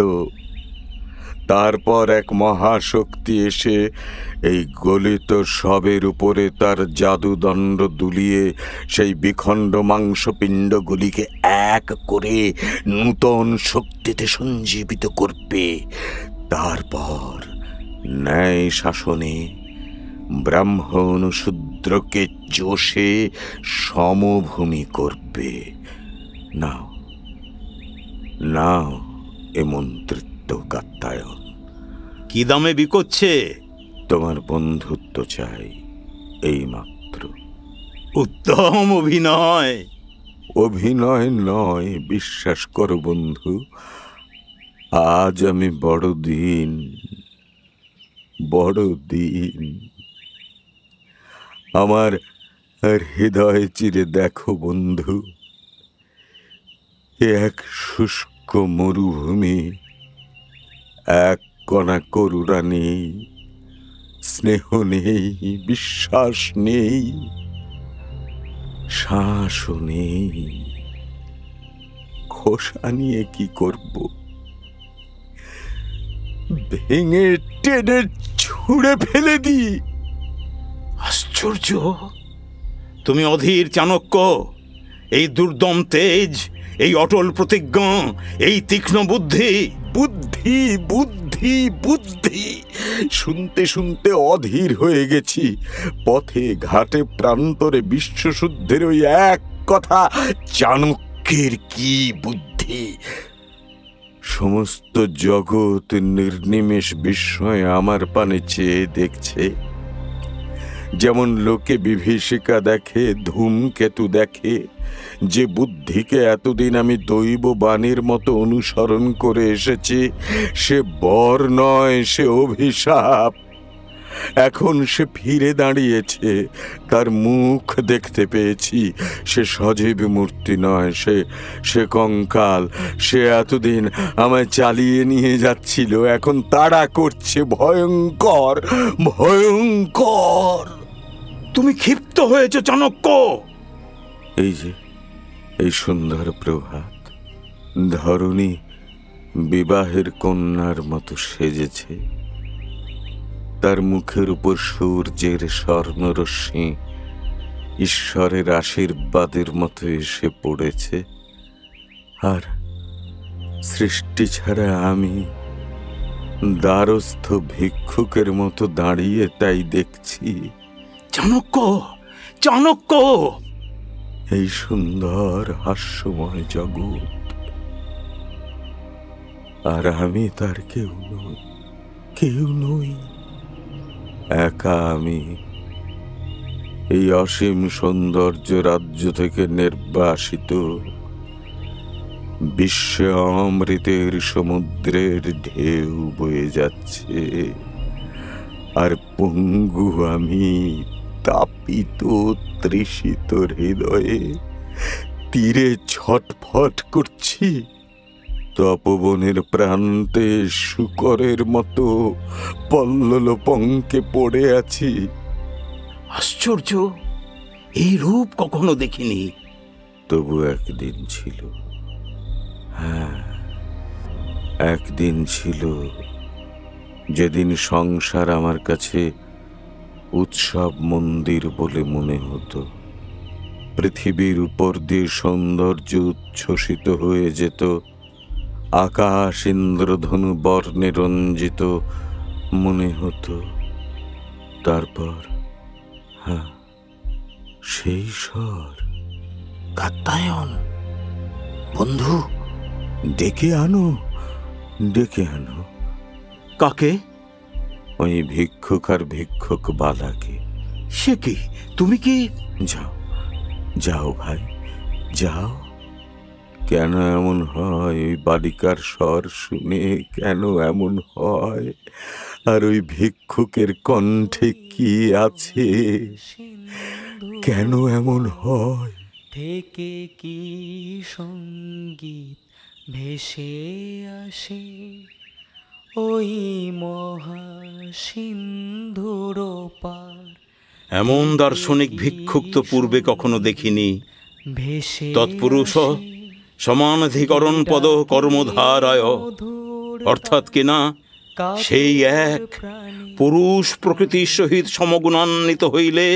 তারপর এক মহাশক্তি এসে এই গলিত সবের উপরে তার জাদুদণ্ড দুলিয়ে সেই বিখণ্ড মাংসপিণ্ডগুলিকে এক করে নূতন শক্তিতে সঞ্জীবিত করবে। তারপর ন্যায় শাসনে ব্রাহ্মণ শূদ্রকে চষে সমভূমি করবে। নাও নাও এ মন্ত্রিত্ব কাত্যায়ন। কি দামে বিকোচ্ছে? তোমার বন্ধুত্ব চাই, এই মাত্র। উত্তম অভিনয়। অভিনয় নয়, বিশ্বাস করো বন্ধু, আজ আমি বড়দিন। আমার হৃদয় চিরে দেখো বন্ধু, এক শুষ্ক মরুভূমি, এক কণা করুণা নেই, স্নেহ নেই, বিশ্বাস নেই, শ্বাসও নেই। খোসা নিয়ে কি করব? ভেঙে টেনে ছুঁড়ে ফেলে দিই। আশ্চর্য! তুমি অধীর চাণক্য, এই দুর্দম তেজ, এই অটল প্রতিজ্ঞা, এই তীক্ষ্ণ বুদ্ধি। বুদ্ধি বুদ্ধি বুদ্ধি শুনতে শুনতে অধীর হয়ে গেছি। পথে ঘাটে প্রান্তরে বিশ্বশুদ্ধের ওই এক কথা, চাণক্যের কি বুদ্ধি। সমস্ত জগৎ নির্নিমেষ বিস্ময়ে আমার পানে চেয়ে দেখছে। যেমন লোকে বিভীষিকা দেখে, ধূমকেতু দেখে। যে বুদ্ধিকে এতদিন আমি দৈব বাণীর মতো অনুসরণ করে এসেছি, সে বর নয়, সে অভিশাপ। এখন সে ফিরে দাঁড়িয়েছে, তার মুখ দেখতে পেয়েছি। সে সজীব মূর্তি নয়, সে কঙ্কাল। সে এতদিন আমায় চালিয়ে নিয়ে যাচ্ছিল, এখন তাড়া করছে। ভয়ঙ্কর, ভয়ঙ্কর। তুমি ক্ষিপ্ত হয়েছ চাণক্য। এই যে এই সুন্দর প্রভাত, ধরণী বিবাহের কন্যার মতো সেজেছে। তার মুখের উপর সূর্যের স্বর্ণরশ্মি ঈশ্বরের আশীর্বাদের মতো এসে পড়েছে। আর সৃষ্টি ছাড়া আমি দ্বারস্থ ভিক্ষুকের মতো দাঁড়িয়ে তাই দেখছি। চাণক্য, চাণক্য! এই সুন্দর হাস্যময় জগৎ, আর আমি তার কেউ নই, কেউ নই। একা আমি এই অসীম সৌন্দর্য রাজ্য থেকে নির্বাসিত। বিশ্বে অমৃতের সমুদ্রের ঢেউ বয়ে যাচ্ছে, আর পঙ্গু আমি তাপিত তৃষিত হৃদয়ে তীরে ছটফট করছি। তপবনের প্রান্তে শুকরের মতো পল্লল পঙ্কে পড়ে আছি। আশ্চর্য, এই রূপ কখনো দেখিনি। তবু একদিন ছিল, হ্যাঁ একদিন ছিল, যেদিন সংসার আমার কাছে উৎসব মন্দির বলে মনে হতো। পৃথিবীর উপর দিয়ে সৌন্দর্য উচ্ছ্বসিত হয়ে যেত, আকাশ ইন্দ্রধনু বর্ণে রঞ্জিত মনে হতো। তারপর হ্যাঁ, সেই স্বর, কাত্যায়ন বন্ধু, ডেকে আনো, ডেকে আনো। কাকে? ওই ভিক্ষুক আর ভিক্ষুক বালাকে। সে কি? তুমি কি? যাও, যাও ভাই, যাও। কেন এমন হয়? ওই বালিকার স্বর শুনে কেন এমন হয়? আর ওই ভিক্ষুকের কণ্ঠে কি আছে? কেন এমন হয়? থেকে কি সঙ্গীত ভেসে আসে ওই মহাসিন্ধুর পার। এমন দার্শনিক ভিক্ষুক তো পূর্বে কখনো দেখিনি। তৎপুরুষ সমানাধিকরণ পদ কর্মধারায়, অর্থাৎ কিনা সেই এক পুরুষ প্রকৃতির সহিত সমগুণান্বিত হইলে,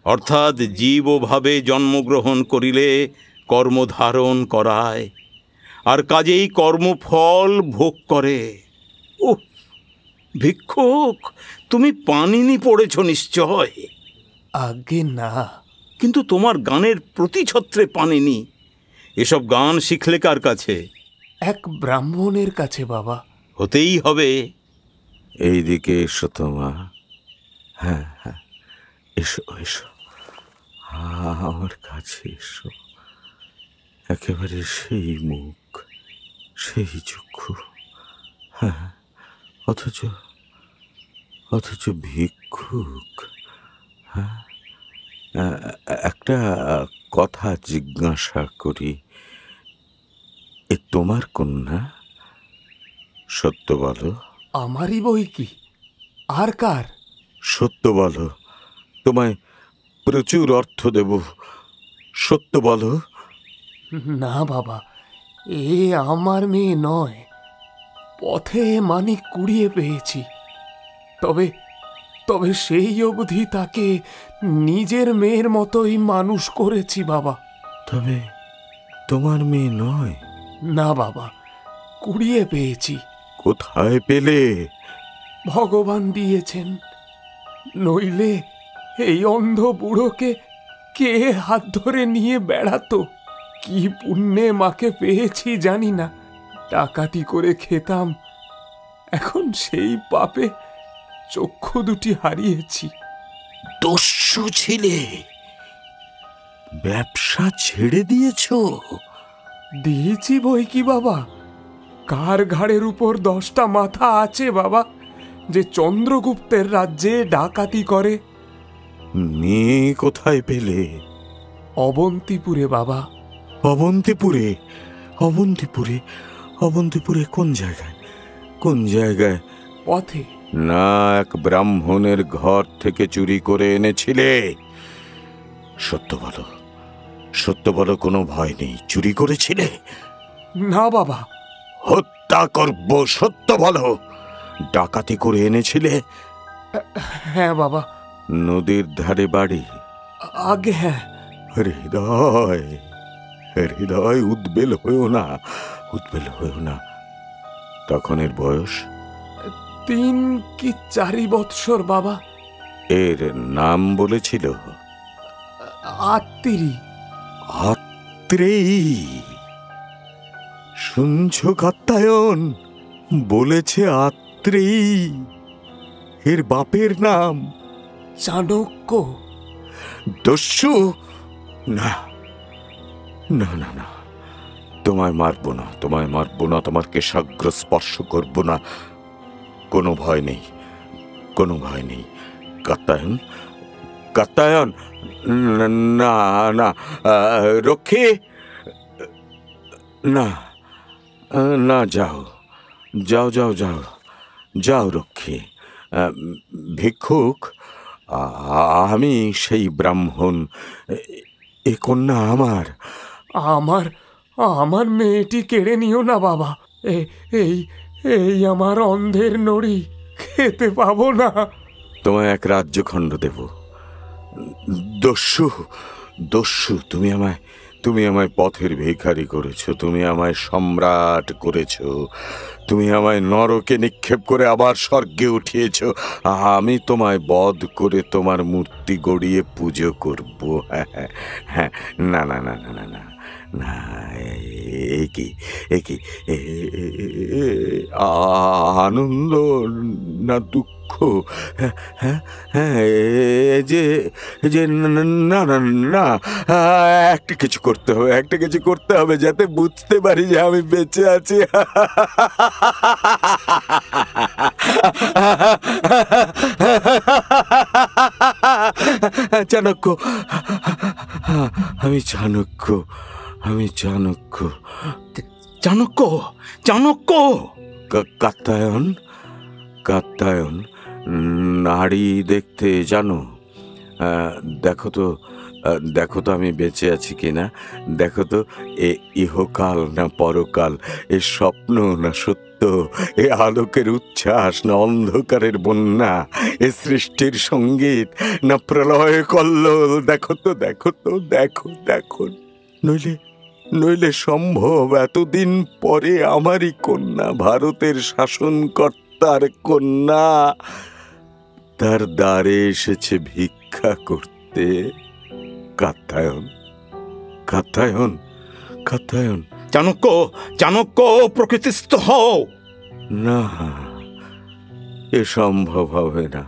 অর্থাৎ জীবভাবে জন্মগ্রহণ করিলে কর্মধারণ করায়, আর কাজেই কর্মফল ভোগ করে। ও ভিক্ষুক, তুমি পানিনি পড়েছ নিশ্চয়? আগে না। কিন্তু তোমার গানের প্রতিছত্রে পানিনি। এসব গান শিখলে কার কাছে? এক ব্রাহ্মণের কাছে বাবা। হতেই হবে। এইদিকে এসো তো মা। হ্যাঁ হ্যাঁ, এসো এসো, আমার কাছে এসো। একেবারে সেই মুখ, সেই চক্ষু, হ্যাঁ, অথচ অথচ ভিক্ষুক। হ্যাঁ, একটা কথা জিজ্ঞাসা করি, এ তোমার কন্যা? সত্য বলো। আমারই বই কি, আর কার? সত্য বলো, তোমায় প্রচুর অর্থ দেব। সত্য বলো। না বাবা, এ আমার মেয়ে নয়। পথে মানিক কুড়িয়ে পেয়েছি। তবে তবে সেই অবধি তাকে নিজের মেয়ের মতোই মানুষ করেছি বাবা। তবে তোমার মেয়ে নয়? না বাবা, কুড়িয়ে পেয়েছি। কোথায় পেলে? ভগবান দিয়েছেন, নইলে এই অন্ধ বুড়োকে কে হাত ধরে নিয়ে বেড়াতো? কি পুণ্যে মাকে পেয়েছি জানি না। ডাকাতি করে খেতাম, এখন সেই পাপে চক্ষু দুটি হারিয়েছি। দস্যু ছিলে, ব্যবসা ছেড়ে দিয়েছ? দিয়েছি বই কি বাবা। কার ঘাড়ের উপর 10টা মাথা আছে বাবা, যে চন্দ্রগুপ্তের রাজ্যে ডাকাতি করে? মেয়ে কোথায় পেলে? অবন্তিপুরে বাবা। অবন্তিপুরে? অবন্তিপুরে? অবন্তিপুরে কোন জায়গায়? কোন জায়গায়? পথে। না, এক ব্রাহ্মণের ঘর থেকে চুরি করে এনেছিলে? সত্য বলো, সত্য বলো, কোনো ভয় নেই। চুরি করেছিলে? না বাবা। হত্যা করব, সত্য বলো। ডাকাতি করে এনেছিলে? হ্যাঁ বাবা। নদীর ধারে বাড়ি? আগে হ্যাঁ। হৃদয়, হৃদয়, উদ্বেল হয়েও না, উদ্বেল হয়েও না। তখন এর বয়স 3 কি 4 বৎসর বাবা। এর নাম বলেছিল? আত্তিরি। আত্রেয়ী? শুনছো কাত্যায়ন? বলেছে আত্রেয়ী। এর বাপের নাম? চাণক্য। দস্যু? না না না না, তোমায় মারবো না, তোমায় মারবো না, তোমার কেশাগ্র স্পর্শ করবো না। কোনো ভয় নেই, কোনো ভয় নেই। কাত্যায়ন, কাত্যায়ন, না না, রক্ষী, না না, যাও যাও যাও যাও যাও রক্ষী। ভিক্ষুক, আমি সেই ব্রাহ্মণ। এ কন্যা আমার। আমার আমার মেয়েটি কেড়ে নিও না বাবা। এই এই আমার অন্ধের নড়ি, খেতে পাবো না। তোমায় এক রাজ্যখণ্ড দেব। দস্যু দস্যু, তুমি আমায় পথের ভিখারি করেছো, তুমি আমায় সম্রাট করেছো, তুমি আমায় নরকে নিক্ষেপ করে আবার স্বর্গে উঠিয়েছ। আমি তোমায় বধ করে তোমার মূর্তি গড়িয়ে পুজো করব। হ্যাঁ, না না না না না না না, এ কি আনন্দ না দুঃখ? হ্যাঁ হ্যাঁ, যে না না না, একটা কিছু করতে হবে যাতে বুঝতে পারি যে আমি বেঁচে আছি। চাণক্য, আমি চাণক্য। চাণক্য চাণক্য কাত্যায়ন নারী দেখতে জানো? দেখো তো আমি বেঁচে আছি কিনা। দেখো তো, এ ইহকাল না পরকাল, এ স্বপ্ন না সত্য, এ আলোকের উচ্ছ্বাস না অন্ধকারের বন্যা, এ সৃষ্টির সঙ্গীত না প্রলয় কল্লোল। দেখো তো, নইলে সম্ভব এতদিন পরে আমারই কন্যা, ভারতের শাসনকর্তার কন্যা, তার দ্বারে এসেছে ভিক্ষা করতে। কাত্যায়ন, চাণক্য প্রকৃতিস্থ হও। না, এ সম্ভব হবে না।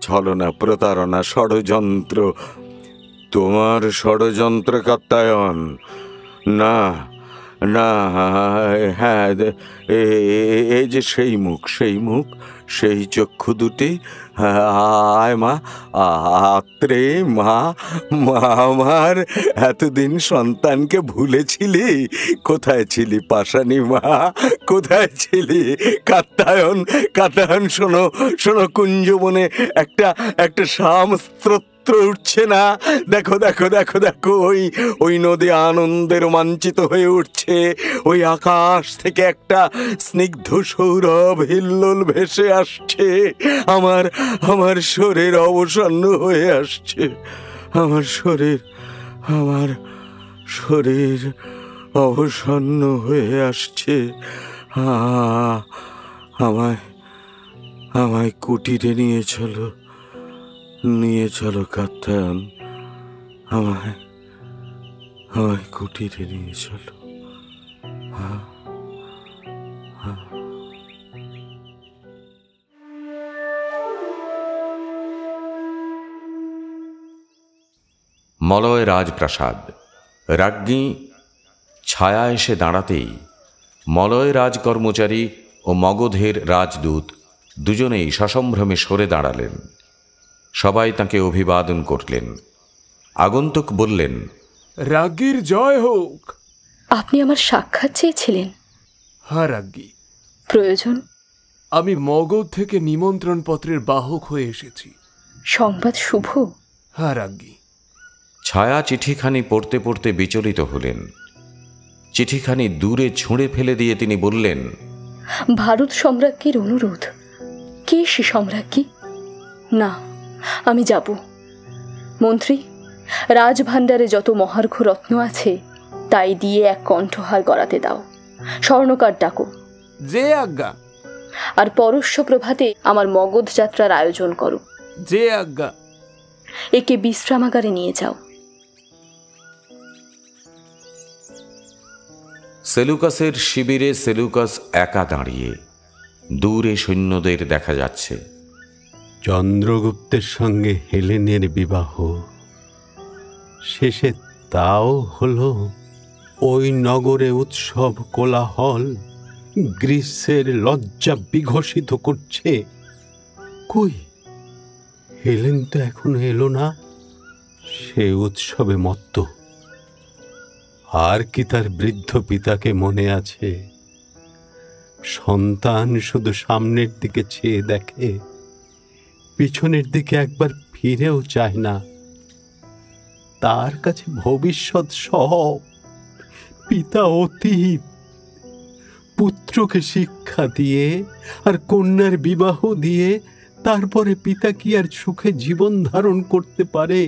ছলনা, প্রতারণা, ষড়যন্ত্র, তোমার ষড়যন্ত্র কাত্যায়ন। না না, হ্যাঁ, এই যে সেই মুখ, সেই চক্ষু দুটি। আয় মা, আত্রে মা, আমার এতদিন সন্তানকে ভুলেছিলি? কোথায় ছিলি পাষাণী মা, কোথায় ছিলি? কাত্যায়ন, শোনো, কুঞ্জবনে একটা শামস্ত্র উঠছে না? দেখো, ওই নদী আনন্দে রোমাঞ্চিত হয়ে উঠছে। ওই আকাশ থেকে একটা স্নিগ্ধ সৌরভ হিল্লোল ভেসে আসছে। আমার শরীর অবসন্ন হয়ে আসছে। আমার শরীর অবসন্ন হয়ে আসছে। আমায় কুটিরে নিয়ে চলো কাত্যায়ন, আমায় কুটিরে নিয়ে চলো। মলয় রাজপ্রাসাদ। রাজ্ঞী ছায়া এসে দাঁড়াতেই মলয় রাজ কর্মচারী ও মগধের রাজদূত দুজনেই সসম্ভ্রমে সরে দাঁড়ালেন। সবাই তাকে অভিবাদন করলেন। আগন্তুক বললেন, রাজ্ঞীর জয় হোক। আপনি আমার সাক্ষাৎ চেয়েছিলেন? হ্যাঁ রাজ্ঞী। প্রয়োজন? আমি মগধ থেকে নিমন্ত্রণ পত্রের বাহক হয়ে এসেছি। সংবাদ শুভ? হ্যাঁ রাজ্ঞী। ছায়া চিঠিখানি পড়তে পড়তে বিচলিত হলেন। চিঠিখানি দূরে ছুঁড়ে ফেলে দিয়ে তিনি বললেন, ভারত সম্রাজ্ঞীর অনুরোধ। কে সে সম্রাজ্ঞী? না, আমি যাব। মন্ত্রী, রাজভাণ্ডারে যত মহার্ঘ রত্ন আছে তাই দিয়ে এক কণ্ঠহার গড়াতে দাও। স্বর্ণকার ডাকো। যে আজ্ঞা। আর পরশ্ব প্রভাতে আমার মগধ যাত্রার আয়োজন করো। যে আজ্ঞা। একে বিশ্রামাগারে নিয়ে যাও। সেলুকাসের শিবিরে সেলুকাস একা দাঁড়িয়ে। দূরে সৈন্যদের দেখা যাচ্ছে। চন্দ্রগুপ্তের সঙ্গে হেলেনের বিবাহ শেষে তাও হলো। ওই নগরে উৎসব কোলাহল গ্রীষ্মের লজ্জা বিঘোষিত করছে। কই, হেলেন তো এখনো এলো না। সে উৎসবে মত্ত। আর কি তার বৃদ্ধ পিতাকে মনে আছে? সন্তান শুধু সামনের দিকে চেয়ে দেখে, পিছনের দিকে একবার ফিরেও চায় না। তার কাছে ভবিষ্যৎ সব, পিতা অতীত। পুত্রকে শিক্ষা দিয়ে আর কন্যার বিবাহ দিয়ে তারপরে পিতা কি আর সুখে জীবন ধারণ করতে পারে?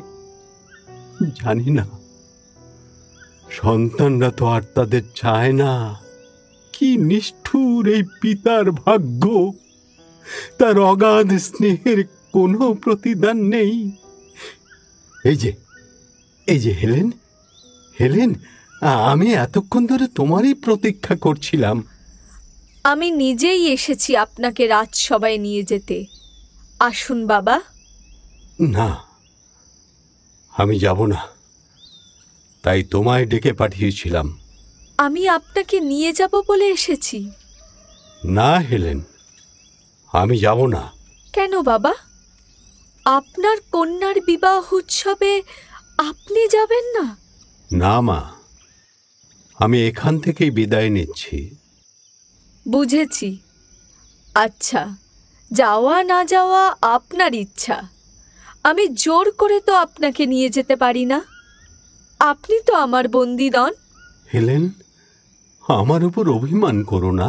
জানি না। সন্তানরা তো আর তাদের চায় না। কি নিষ্ঠুর এই পিতার ভাগ্য! তার অগাধ স্নেহের কোনো প্রতিদান নেই। এই যে হেলেন, হেলেন, আমি এতক্ষণ ধরে তোমারই প্রতীক্ষা করছিলাম। আমি নিজেই এসেছি আপনাকে রাজসভায় নিয়ে যেতে। আসুন বাবা। না, আমি যাব না, তাই তোমায় ডেকে পাঠিয়েছিলাম। আমি আপনাকে নিয়ে যাব বলে এসেছি। না হেলেন, আমি যাব না। কেন বাবা? আপনার কন্যার বিবাহ উৎসবে আপনি যাবেন না? না মা, আমি এখান থেকেই বিদায় নিচ্ছি। বুঝেছি। আচ্ছা, যাওয়া না যাওয়া আপনার ইচ্ছা। আমি জোর করে তো আপনাকে নিয়ে যেতে পারি না। আপনি তো আমার বন্দী নন। হেলেন, আমার উপর অভিমান করো না।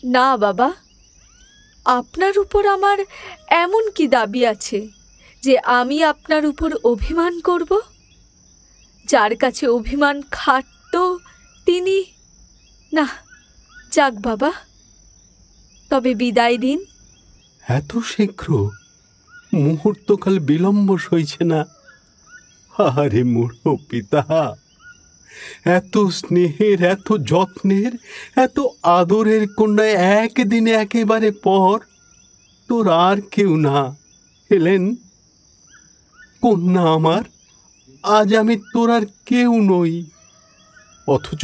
না বাবা, আপনার উপর আমার এমন কি দাবি আছে যে আমি আপনার উপর অভিমান করব? যার কাছে অভিমান খাটত তিনি। না, যাক বাবা, তবে বিদায় দিন। এত শীঘ্র? মুহূর্তকাল বিলম্ব সইছে না। আরে মূঢ় পিতা, এত স্নেহের, এত যত্নের, এত আদরের কন্যা একদিনে একেবারে পর। তোর আর কেউ না হেলেন। কন্যা আমার, আজ আমি তোর আর কেউ নই, অথচ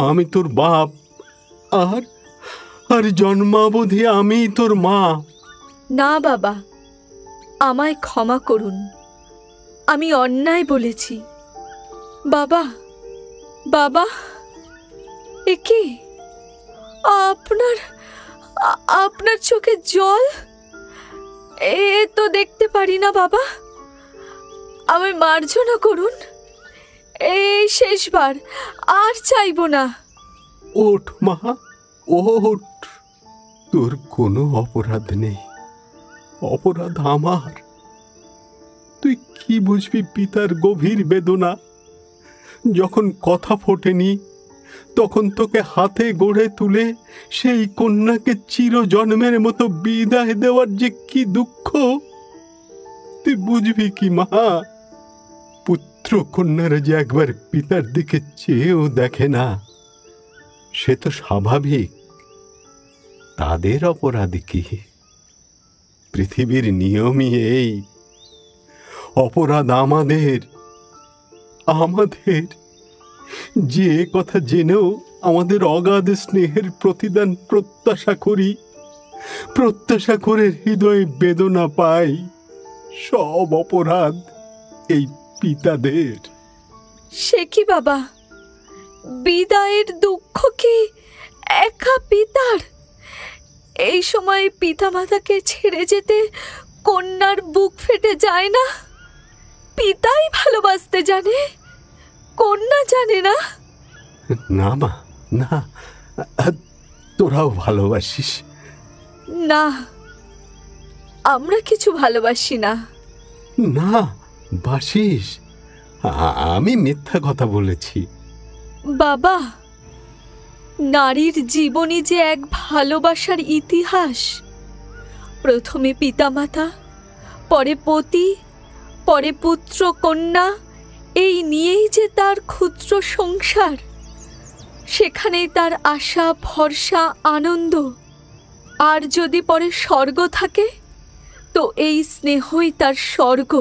আমি তোর বাপ, আর আর জন্মাবধি আমি তোর মা। না বাবা, আমায় ক্ষমা করুন। আমি অন্যায় বলেছি। বাবা, বাবা, এ কি? আপনার চোখে জল? এ তো দেখতে পারি না বাবা। আমায় মার্জনা করুন। এই শেষবার, আর চাইব না। ওঠ মা, ওঠ। তোর কোনো অপরাধ নেই, অপরাধ আমার। তুই কি বুঝবি পিতার গভীর বেদনা? যখন কথা ফোটেনি তখন তোকে হাতে গড়ে তুলে সেই কন্যাকে চিরজন্মের মতো বিদায় দেওয়ার যে কি দুঃখ, তুই বুঝবি কি মা? পুত্র কন্যারা যে একবার পিতার দিকে চেয়েও দেখে না, সে তো স্বাভাবিক। তাদের অপরাধ কি? পৃথিবীর নিয়মই এই। অপরাধ আমাদের, যে কথা জেনেও আমাদের অগাধ স্নেহের প্রতিদান প্রত্যাশা করে হৃদয়ে বেদনা পাই, সব অপরাধ এই পিতাদের। সে কি বাবা, বিদায়ের দুঃখ কি একা পিতার? এই সময় পিতামাতাকে ছেড়ে যেতে কন্যার বুক ফেটে যায় না? পিতাই ভালোবাসতে জানে, কন্যা জানে না। না মা, না, তোরাও ভালোবাসিস। না, আমরা কিছু ভালোবাসি না। না, বাসিস। আমি মিথ্যা কথা বলেছি। বাবা, নারীর জীবনী যে এক ভালোবাসার ইতিহাস। প্রথমে পিতামাতা, পরে পতি, পরে পুত্র কন্যা, এই নিয়েই যে তার ক্ষুদ্র সংসার। সেখানেই তার আশা, ভরসা, আনন্দ। আর যদি পরে স্বর্গ থাকে, তো এই স্নেহই তার স্বর্গ।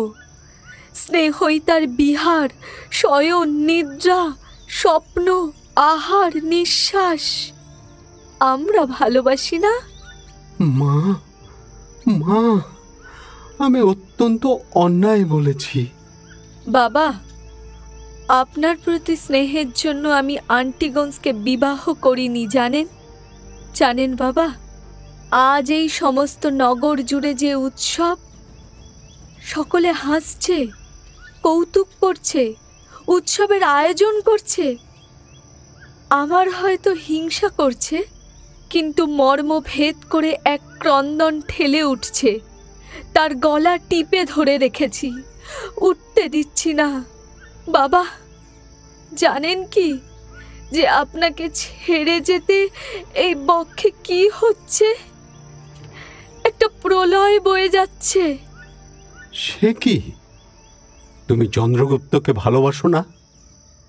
স্নেহই তার বিহার, শয়ন, নিদ্রা, স্বপ্ন, আহার, নিঃশ্বাস। আমরা ভালোবাসি না? মা, মা, আমি অত্যন্ত অন্যায় বলেছি। বাবা, আপনার প্রতি স্নেহের জন্য আমি আন্টিগঞ্জকে বিবাহ করিনি, জানেন? জানেন বাবা? আজ এই সমস্ত নগর জুড়ে যে উৎসব, সকলে হাসছে, কৌতুক করছে, উৎসবের আয়োজন করছে। আমার হয়তো হিংসা করছে, কিন্তু মর্ম ভেদ করে এক ক্রন্দন ঠেলে উঠছে। তার গলা টিপে ধরে রেখেছি, উঠতে দিচ্ছি না। বাবা, জানেন কি যে আপনাকে ছেড়ে যেতে এই বক্ষে কি হচ্ছে? একটা প্রলয় বয়ে যাচ্ছে। সে কি? তুমি চন্দ্রগুপ্তকে ভালোবাসো না?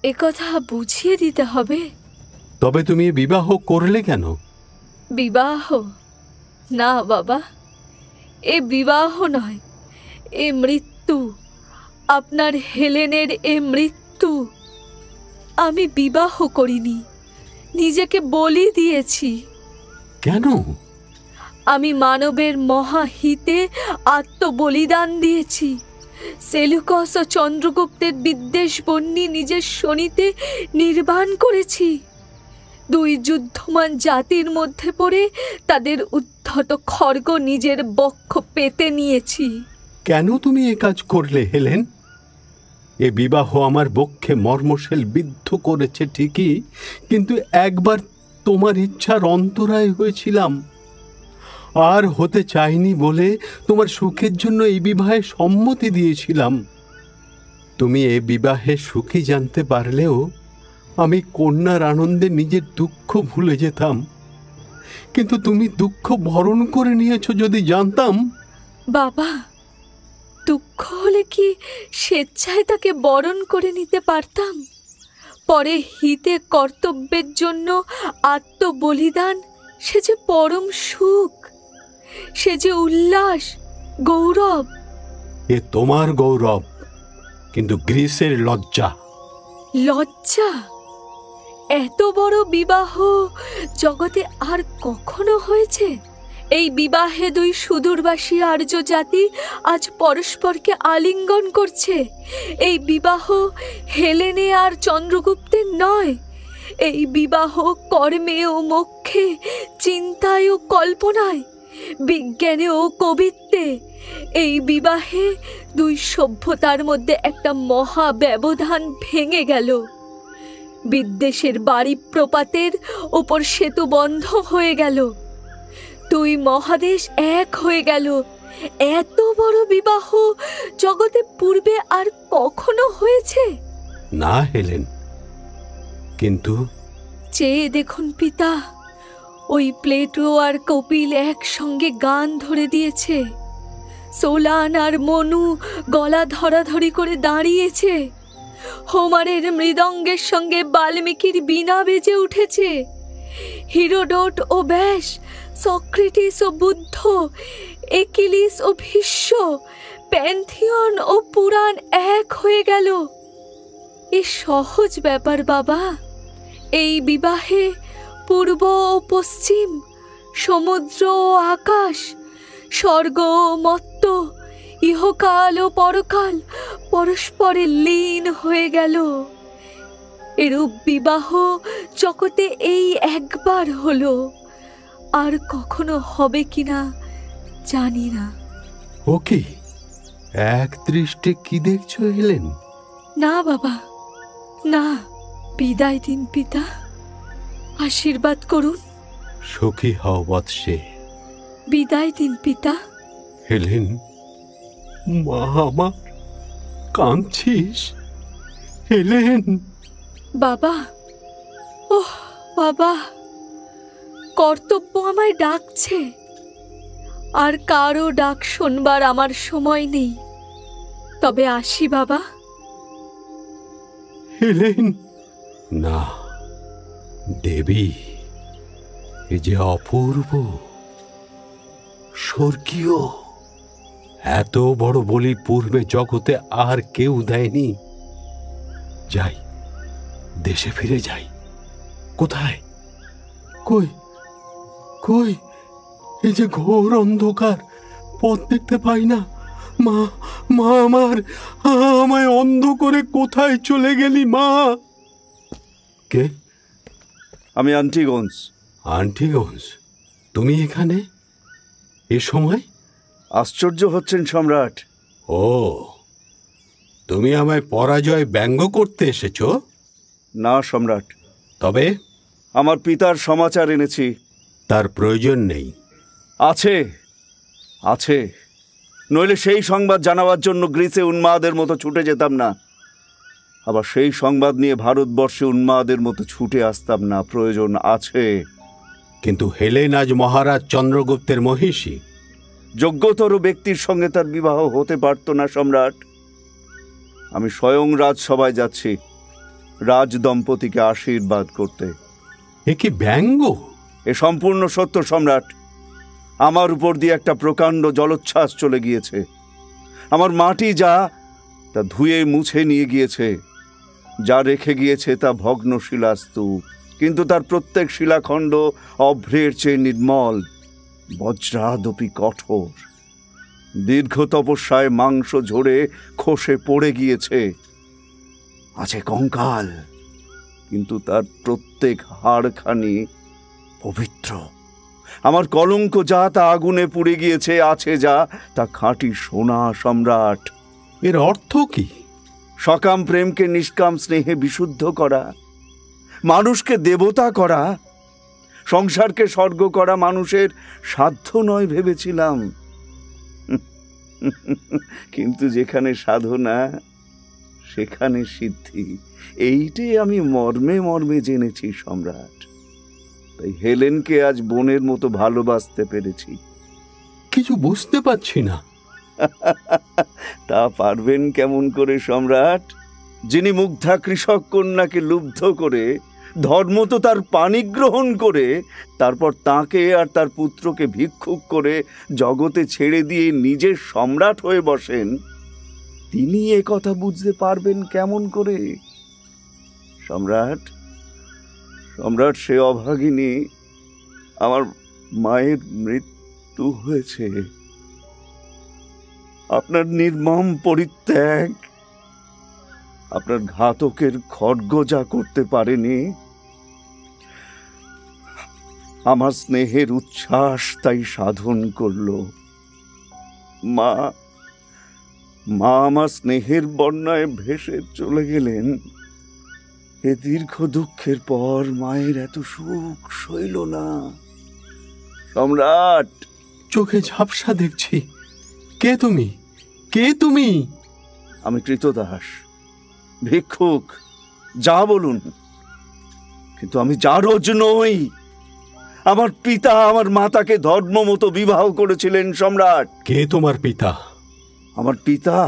একথা বুঝিয়ে দিতে হবে। তবে তুমি বিবাহ করলে কেন? বিবাহ না বাবা, এ বিবাহ নয়, এ মৃত্যু। আপনার হেলেনের এ মৃত্যু। আমি বিবাহ করিনি, নিজেকে বলি দিয়েছি। কেন? আমি মানবের মহাহিতে আত্মবলিদান দিয়েছি। সেলুকস ও চন্দ্রগুপ্তের বিদ্বেষ বন্যী নিজের শনিতে নির্বাণ করেছি। দুই যুদ্ধমান জাতির মধ্যে পড়ে তাদের উদ্ধত খড়গ নিজের বক্ষ পেতে নিয়েছি। কেন তুমি এ কাজ করলে হেলেন? এ বিবাহ আমার বক্ষে মর্মশেল বিদ্ধ করেছে ঠিকই, কিন্তু একবার তোমার ইচ্ছার অন্তরায় হয়েছিলাম। আর হতে চাইনি বলে তোমার সুখের জন্য এই বিবাহে সম্মতি দিয়েছিলাম। তুমি এ বিবাহে সুখী জানতে পারলেও আমি কন্যার আনন্দে নিজের দুঃখ ভুলে যেতাম। কিন্তু তুমি দুঃখ বরণ করে নিয়েছো যদি জানতাম। বাবা, দুঃখ হলে কি স্বেচ্ছায় তাকে বরণ করে নিতে পারতাম? পরে হিতে কর্তব্যের জন্য আত্মবলিদান, সে যে পরম সুখ, সে যে উল্লাস, গৌরব। এ তোমার গৌরব, কিন্তু গ্রীসের লজ্জা। লজ্জা? এত বড় বিবাহ জগতে আর কখনো হয়েছে? এই বিবাহে দুই সুদূরবাসী আর্য জাতি আজ পরস্পরকে আলিঙ্গন করছে। এই বিবাহ হেলেনে আর চন্দ্রগুপ্তের নয়। এই বিবাহ কর্মে ও মোক্ষে, চিন্তায় ও কল্পনায়, বিজ্ঞানে ও কবিত্বে। এই বিবাহে দুই সভ্যতার মধ্যে একটা মহা ব্যবধান ভেঙে গেল। বিদ্বেষের বাড়ি প্রপাতের ওপর সেতু বন্ধ হয়ে গেল। দুই মহাদেশ এক হয়ে গেল। এত বড় বিবাহ জগতে পূর্বে আর কখনো হয়েছে? না হেলেন, কিন্তু চেয়ে দেখুন পিতা, ওই প্লেটো আর কপিল একসঙ্গে গান ধরে দিয়েছে। সোলান আর মনু গলা ধরাধরি করে দাঁড়িয়েছে। হোমারের মৃদঙ্গের সঙ্গে বাল্মীকির বীণা বেজে উঠেছে। হিরোডোট ও ব্যাস, সক্রেটিস ও বুদ্ধ, একিলিস ও ভীষ্ম, প্যান্থিয়ন ও পুরাণ এক হয়ে গেল। এ সহজ ব্যাপার বাবা। এই বিবাহে পূর্ব ও পশ্চিম, সমুদ্র ও আকাশ, স্বর্গ ও মর্ত্য, ইহকাল ও পরকাল পরস্পরে লীন হয়ে গেল। এরূপ বিবাহ জগতে এই একবার হলো, আর কখনো হবে কিনা জানি না। ও কি এক দৃষ্টে কি দেখছো হেলেন? না বাবা, না। বিদায় দিন পিতা, আশীর্বাদ করুন। সুখী হও বৎসে। বিদায় দিন পিতা। হেলেন, মা আমার, কাঁদছিস? হেলেন। বাবা, ওহ বাবা, কর্তব্য আমায় ডাকছে। আর কারো ডাক শোনবার আমার সময় নেই। তবে আসি বাবা। হেলেন। না দেবী, এ যে অপূর্ব, স্বর্গীয়। এত বড় বলি পূর্বে জগতে আর কেউ দেয়নি। যাই, দেশে ফিরে যাই। কোথায়? কই কই, এই যে ঘোর অন্ধকার, পথ দেখতে পাই না। মা, মা আমার, আমায় অন্ধ করে কোথায় চলে গেলি মা? কে? আমি আন্টিগঞ্জ। আন্টিগঞ্জ? তুমি এখানে? এ সময়? আশ্চর্য হচ্ছেন সম্রাট। ও, তুমি আমায় পরাজয় ব্যঙ্গ করতে এসেছ? না সম্রাট। তবে আমার পিতার সমাচার এনেছি। তার প্রয়োজন নেই। আছে, আছে, নইলে সেই সংবাদ জানাবার জন্য গ্রিসে উন্মাদের মতো ছুটে যেতাম না, আবার সেই সংবাদ নিয়ে ভারতবর্ষে উন্মাদের মতো ছুটে আসতাম না। প্রয়োজন আছে। কিন্তু হেলেন আজ মহারাজ চন্দ্রগুপ্তের মহিষী। যোগ্যতর ব্যক্তির সঙ্গে তার বিবাহ হতে পারত না সম্রাট। আমি স্বয়ং রাজসভায় যাচ্ছি রাজ দম্পতিকে আশীর্বাদ করতে। এ কি ব্যঙ্গ? এ সম্পূর্ণ সত্য সম্রাট। আমার উপর দিয়ে একটা প্রকাণ্ড জলোচ্ছ্বাস চলে গিয়েছে। আমার মাটি যা তা ধুয়ে মুছে নিয়ে গিয়েছে, যা রেখে গিয়েছে তা ভগ্ন শিলাস্তূপ, কিন্তু তার প্রত্যেক শিলাখণ্ড অভ্রের চেয়ে নির্মল, বজ্রাদপি কঠোর। দীর্ঘ তপস্যায় মাংস ঝরে খসে পড়ে গিয়েছে। আছে কঙ্কাল, কিন্তু তার প্রত্যেক হাড়খানি পবিত্র। আমার কলঙ্ক যা তা আগুনে পুড়ে গিয়েছে, আছে যা তা খাঁটি সোনা সম্রাট। এর অর্থ কি? সকাম প্রেমকে নিষ্কাম স্নেহে বিশুদ্ধ করা, মানুষকে দেবতা করা, সংসারকে স্বর্গ করা মানুষের সাধ্য নয় ভেবেছিলাম। কিন্তু যেখানে সাধনা সেখানে সিদ্ধি, এইটাই আমি মর্মে মর্মে জেনেছি সম্রাট। তাই হেলেনকে আজ বোনের মতো ভালোবাসতে পেরেছি। কিছু বুঝতে পারছি না। তা পারবেন কেমন করে সম্রাট? যিনি মুগ্ধা কৃষক কন্যাকে লুব্ধ করে ধর্ম তো তার পানি গ্রহণ করে তারপর তাকে আর তার পুত্রকে ভিক্ষুক করে জগতে ছেড়ে দিয়ে নিজের সম্রাট হয়ে বসেন, তিনি এ কথা বুঝতে পারবেন কেমন করে? সম্রাট, সম্রাট, সে অভাগিনী আমার মায়ের মৃত্যু হয়েছে। আপনার নির্মম পরিত্যাগ, আপনার ঘাতকের খড়গ যা করতে পারেনি, আমার স্নেহের উচ্ছ্বাস তাই সাধন করল। মা মা আমার স্নেহের বন্যায় ভেসে চলে গেলেন। এ দীর্ঘ দুঃখের পর মায়ের এত সুখ সইল না। সম্রাট, চোখে ঝাপসা দেখছি। কে তুমি? কে তুমি? আমি কৃতদাস, ভিক্ষুক, যা বলুন, কিন্তু আমি জারজ নই। আমার পিতা আমার মাতাকে ধর্ম মতো বিবাহ করেছিলেন সম্রাট। কে তোমার পিতা? আমার পিতা,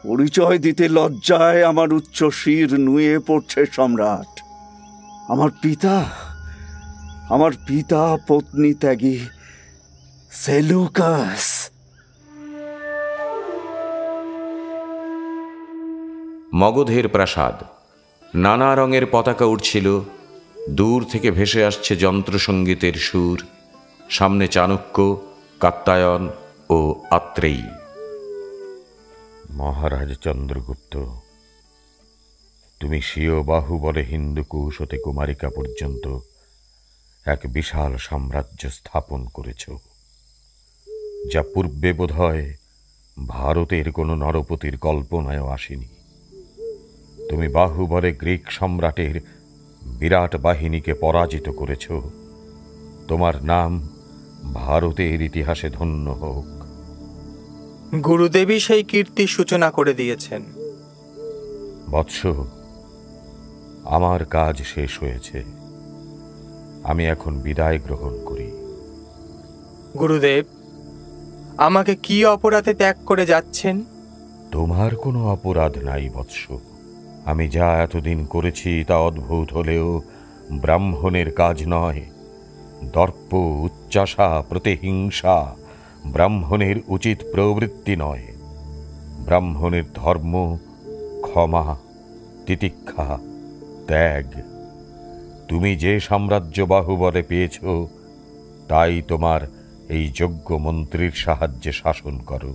পরিচয় দিতে লজ্জায় আমার উচ্চ শির নুয়ে পড়ছে সম্রাট। আমার পিতা পত্নী ত্যাগী সেলুকাস। মগধের প্রাসাদ, নানা রঙের পতাকা উঠছিল, দূর থেকে ভেসে আসছে যন্ত্রসঙ্গীতের সুর। সামনে চাণক্য, কাত্যায়ন ও আত্রেয়ী। মহারাজ চন্দ্রগুপ্ত, তুমি স্বীয় বাহুবলে হিন্দুকুশ হতে কুমারিকা পর্যন্ত এক বিশাল সাম্রাজ্য স্থাপন করেছ, যা পূর্বে বোধহয় ভারতের কোনো নরপতির কল্পনায়ও আসেনি। তুমি বাহুবলে গ্রিক সম্রাটের বিরাট বাহিনীকে পরাজিত করেছ। তোমার নাম ভারতের ইতিহাসে ধন্য হোক। গুরুদেবী সেই কীর্তির সূচনা করে দিয়েছেন। বৎস, আমার কাজ শেষ হয়েছে। আমি এখন বিদায় গ্রহণ করি। গুরুদেব, আমাকে কি অপরাধে ত্যাগ করে যাচ্ছেন? তোমার কোনো অপরাধ নাই বৎস। আমি যা এতদিন করেছি তা অদ্ভুত হলেও ব্রাহ্মণের কাজ নয়। দর্প, উচ্চাসা, প্রতিহিংসা ব্রাহ্মণের উচিত প্রবৃত্তি নয়। ব্রাহ্মণের ধর্ম ক্ষমা, তিতিক্ষা, ত্যাগ। তুমি যে সাম্রাজ্য বাহুবলে পেয়েছ, তাই তোমার এই যোগ্য মন্ত্রীর সাহায্যে শাসন করো।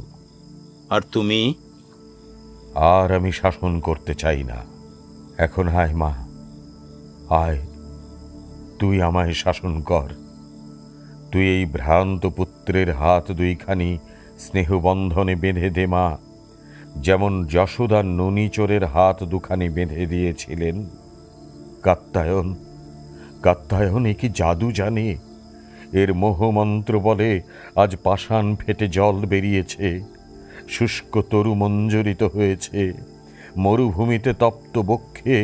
আর তুমি? আর আমি শাসন করতে চাই না। এখন আয় মা, আয়, তুই আমায় শাসন কর। তুই এই ভ্রান্ত পুত্র পুত্রের হাত দুইখানি স্নেহবন্ধনে বেঁধে দে মা, যেমন যশোদা ননীচোরের হাত দুখানি বেঁধে দিয়েছিলেন। কাত্যায়ন, কাত্যায়ন এ কি জাদু জানে? এর মোহমন্ত্র বলে আজ পাষাণ ফেটে জল বেরিয়েছে, শুষ্ক তরু মঞ্জরিত হয়েছে, মরুভূমিতে তপ্ত বক্ষে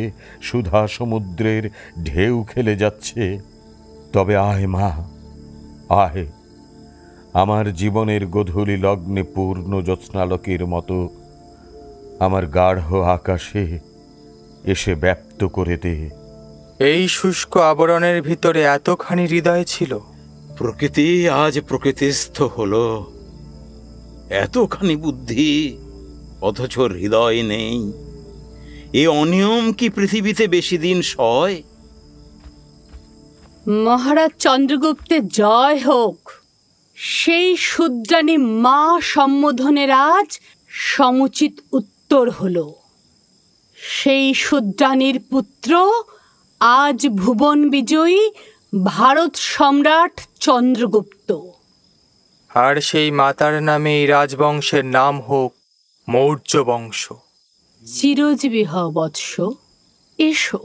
সুধা সমুদ্রের ঢেউ খেলে যাচ্ছে। তবে আয় মা, আয়, আমার জীবনের গোধূলি লগ্নে পূর্ণ জ্যোৎস্নালোকের মতো আমার গাঢ় আকাশে এসে ব্যপ্ত করে দে। এই শুষ্ক আবরণের ভিতরে এতখানি হৃদয় ছিল। প্রকৃতি আজ প্রকৃতিস্থ হলো, এতখানি বুদ্ধি অথচ হৃদয় নেই। এ অনিয়ম কি পৃথিবীতে বেশি দিন সয়? মহারাজ চন্দ্রগুপ্তের জয় হোক। সেই শূদ্রাণী মা সম্বোধনের আজ সমুচিত উত্তর হল। সেই শূদ্রাণীর পুত্র আজ ভুবন বিজয়ী ভারত সম্রাট চন্দ্রগুপ্ত। আর সেই মাতার নামে এই রাজবংশের নাম হোক মৌর্য বংশ। চিরজীবী হও বৎস। এসো,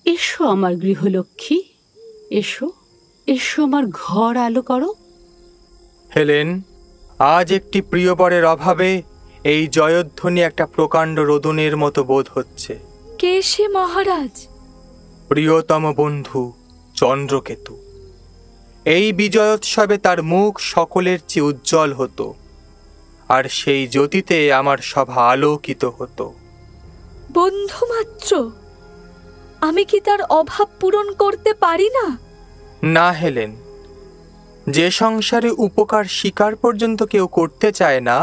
এসো আমার গৃহলক্ষ্মী, এসো, এসো আমার ঘর আলো করো। হেলেন, আজ একটি প্রিয়বরের অভাবে এই জয়ধ্বনি একটা প্রকাণ্ড রোদনের মতো বোধ হচ্ছে। কে সে মহারাজ? প্রিয়তম বন্ধু চন্দ্রকেতু। এই বিজয়োৎসবে তার মুখ সকলের চেয়ে উজ্জ্বল হতো, আর সেই জ্যোতিতে আমার সভা আলোকিত হতো। বন্ধু মাত্র, আমি কি তার অভাব পূরণ করতে পারি না? না হেলেন, যে সংসারে উপকার স্বীকার পর্যন্ত কেউ করতে চায় না,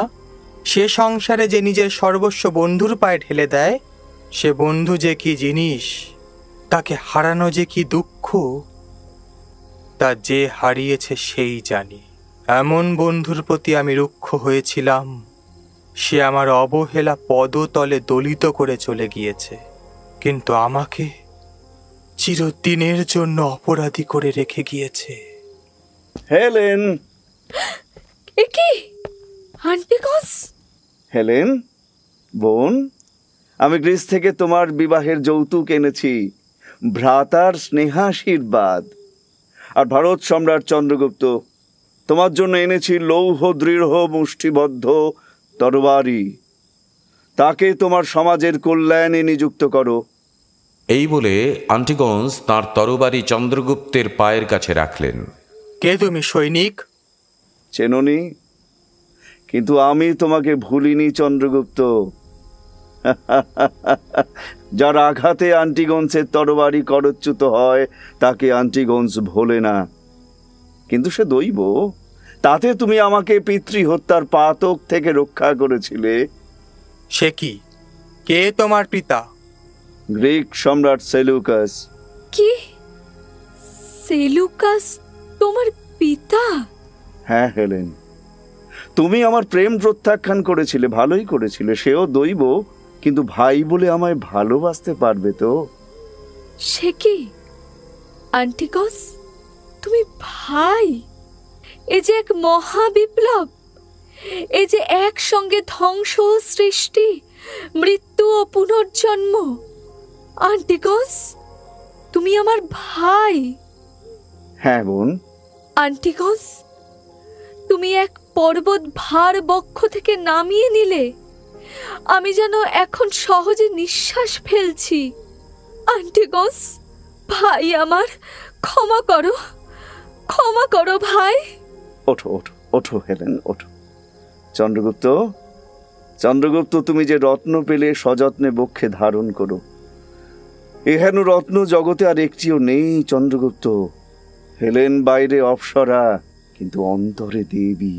সে সংসারে যে নিজের সর্বস্ব বন্ধুর পায়ে ঢেলে দেয়, সে বন্ধু যে কি জিনিস, তাকে হারানো যে কি দুঃখ, তা যে হারিয়েছে সেই জানি। এমন বন্ধুর প্রতি আমি রুক্ষ হয়েছিলাম, সে আমার অবহেলা পদতলে দলিত করে চলে গিয়েছে, কিন্তু আমাকে চিরদিনের জন্য অপরাধী করে রেখে গিয়েছে। হেলেন, এ কি আন্টিগস? হেলেন বোন, আমি গ্রিস থেকে তোমার বিবাহের যৌতুক এনেছি, ভ্রাতার স্নেহাশীর্বাদ। আর ভারত সম্রাট চন্দ্রগুপ্ত, তোমার জন্য এনেছি লৌহ দৃঢ় মুষ্টিবদ্ধ তরবারি। তাকে তোমার সমাজের কল্যাণে নিযুক্ত করো। এই বলে আন্টিগন্স তাঁর তরবারি চন্দ্রগুপ্তের পায়ের কাছে রাখলেন। কে তুমি সৈনিক? চেননি, কিন্তু আমি তোমাকে ভুলিনি চন্দ্রগুপ্ত। যার আঘাতে আন্টিগন্সের তরবারি করচ্যুত হয় তাকে আন্টিগন্স ভোলে না, কিন্তু সে দৈব। তাতে তুমি আমাকে পিতৃহত্যার পাতক থেকে রক্ষা করেছিলে। সে কি? কে তোমার পিতা? গ্রিক সম্রাট সেলুকাস। কি? সেলুকাস তোমার পিতা? হ্যাঁ হেলেন, তুমি আমার প্রেম প্রত্যাখ্যান করেছিলে, ভালোই করেছিলে। সেও দৈব, কিন্তু ভাই বলে আমায় ভালোবাসতে পারবে তো? সে কি আন্টিগস, তুমি ভাই? এ যে এক মহাবিপ্লব, এ যে একসঙ্গে ধ্বংস ও সৃষ্টি, মৃত্যু ও পুনর্জন্ম। আন্টিগস, তুমি আমার ভাই? হ্যাঁ বোন। আন্টিগস, তুমি এক পর্বত ভার বক্ষ থেকে নামিয়ে নিলে। আমি যেন এখন সহজে নিঃশ্বাস ফেলছি। আন্টিগস, ভাই আমার, ক্ষমা করো, ক্ষমা করো ভাই। ওঠো ওঠো ওঠো হেলেন, ওঠো। চন্দ্রগুপ্ত, চন্দ্রগুপ্ত, তুমি যে রত্ন পেলে সযত্নে বক্ষে ধারণ করো। এহেন রত্ন জগতে আর একটিও নেই চন্দ্রগুপ্ত। হেলেন বাইরে অপ্সরা, কিন্তু অন্তরে দেবী।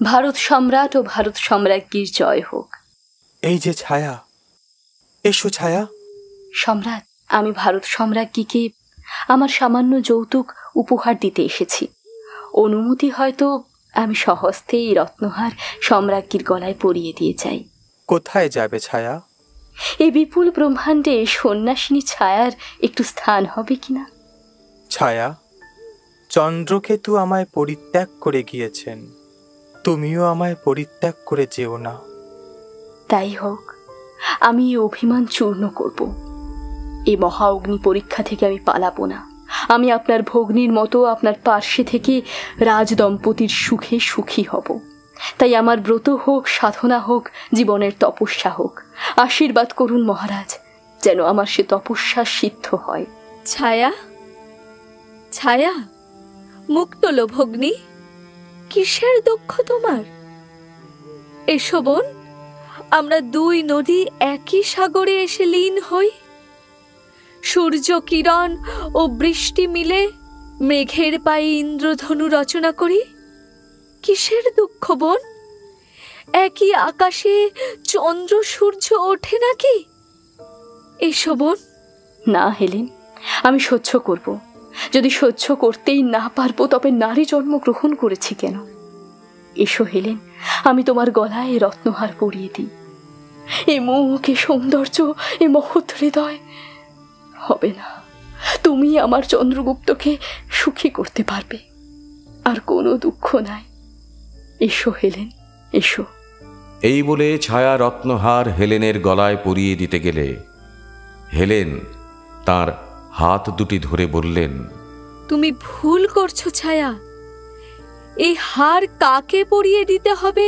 ভারত সম্রাট ও ভারত সম্রাজ্ঞীর জয় হোক। এই যে ছায়া, এসো ছায়া। সম্রাট, আমি ভারত সম্রাজ্ঞীকে আমার সামান্য যৌতুক উপহার দিতে এসেছি। অনুমতি হয়তো আমি স্বহস্তে এই রত্নহার সম্রাজ্ঞীর গলায় পরিয়ে দিয়ে যাই। কোথায় যাবে ছায়া? এই বিপুল ব্রহ্মাণ্ডে সন্ন্যাসিনী ছায়ার একটু স্থান হবে কিনা? ছায়া, চন্দ্রকেতু আমায় পরিত্যাগ করে গিয়েছেন, তুমিও আমায় পরিত্যাগ করে যেও না। তাই হোক, আমি এই অভিমান চূর্ণ করব। এই মহা অগ্নি পরীক্ষা থেকে আমি পালাবো না। আমি আপনার ভগ্নীর মতো আপনার পার্শ্বে থেকে রাজদম্পতির সুখে সুখী হব। তাই আমার ব্রত হোক, সাধনা হোক, জীবনের তপস্যা হোক, আশীর্বাদ করুন মহারাজ, যেন আমার সে তপস্যা সিদ্ধ হয়। ছায়া, ছায়া, মুখ তোলো ভগ্নী, কিসের দুঃখ তোমার? এসো বোন, আমরা দুই নদী একই সাগরে এসে লীন হই। সূর্য কিরণ ও বৃষ্টি মিলে মেঘের পায়ে ইন্দ্রধনু রচনা করি। কিসের দুঃখ বোন? একই আকাশে চন্দ্র সূর্য ওঠে নাকি? এসো বোন। না হেলেন, আমি সহ্য করব। যদি সহ্য করতেই না পারবো, তবে নারী জন্ম গ্রহণ করেছি কেন? এসো হেলেন, আমি তোমার গলায় রত্নহার পরিয়ে দিই। এ মুখ, এ সৌন্দর্য, এ মহৎ হৃদয় হবে না। তুমি আমার চন্দ্রগুপ্তকে সুখী করতে পারবে, আর কোনো দুঃখ নাই। এসো হেলেন, এসো। এই বলে ছায়া রত্নহার হেলেনের গলায় পরিয়ে দিতে গেলে হেলেন তার হাত দুটি ধরে বললেন, তুমি ভুল করছো ছায়া। এই হার কাকে পরিয়ে দিতে হবে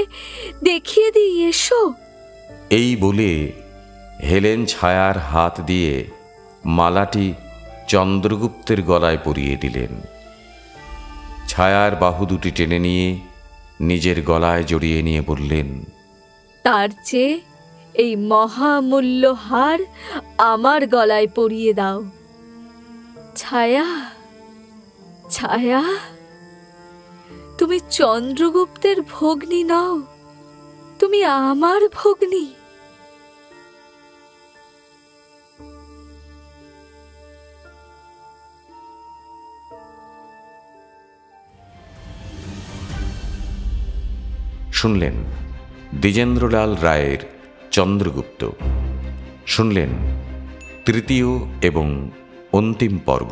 দেখিয়ে দিই, এসো। এই বলে হেলেন ছায়ার হাত দিয়ে মালাটি চন্দ্রগুপ্তের গলায় পরিয়ে দিলেন। ছায়ার বাহু দুটি টেনে নিয়ে নিজের গলায় জড়িয়ে নিয়ে বললেন, তার চেয়ে এই মহামূল্য হার আমার গলায় পরিয়ে দাও। ছায়া, ছায়া, তুমি চন্দ্রগুপ্তের ভগ্নী নও, তুমি আমার ভগ্নী। শুনলেন দ্বিজেন্দ্রলাল রায়ের চন্দ্রগুপ্ত। শুনলেন তৃতীয় এবং অন্তিম পর্ব।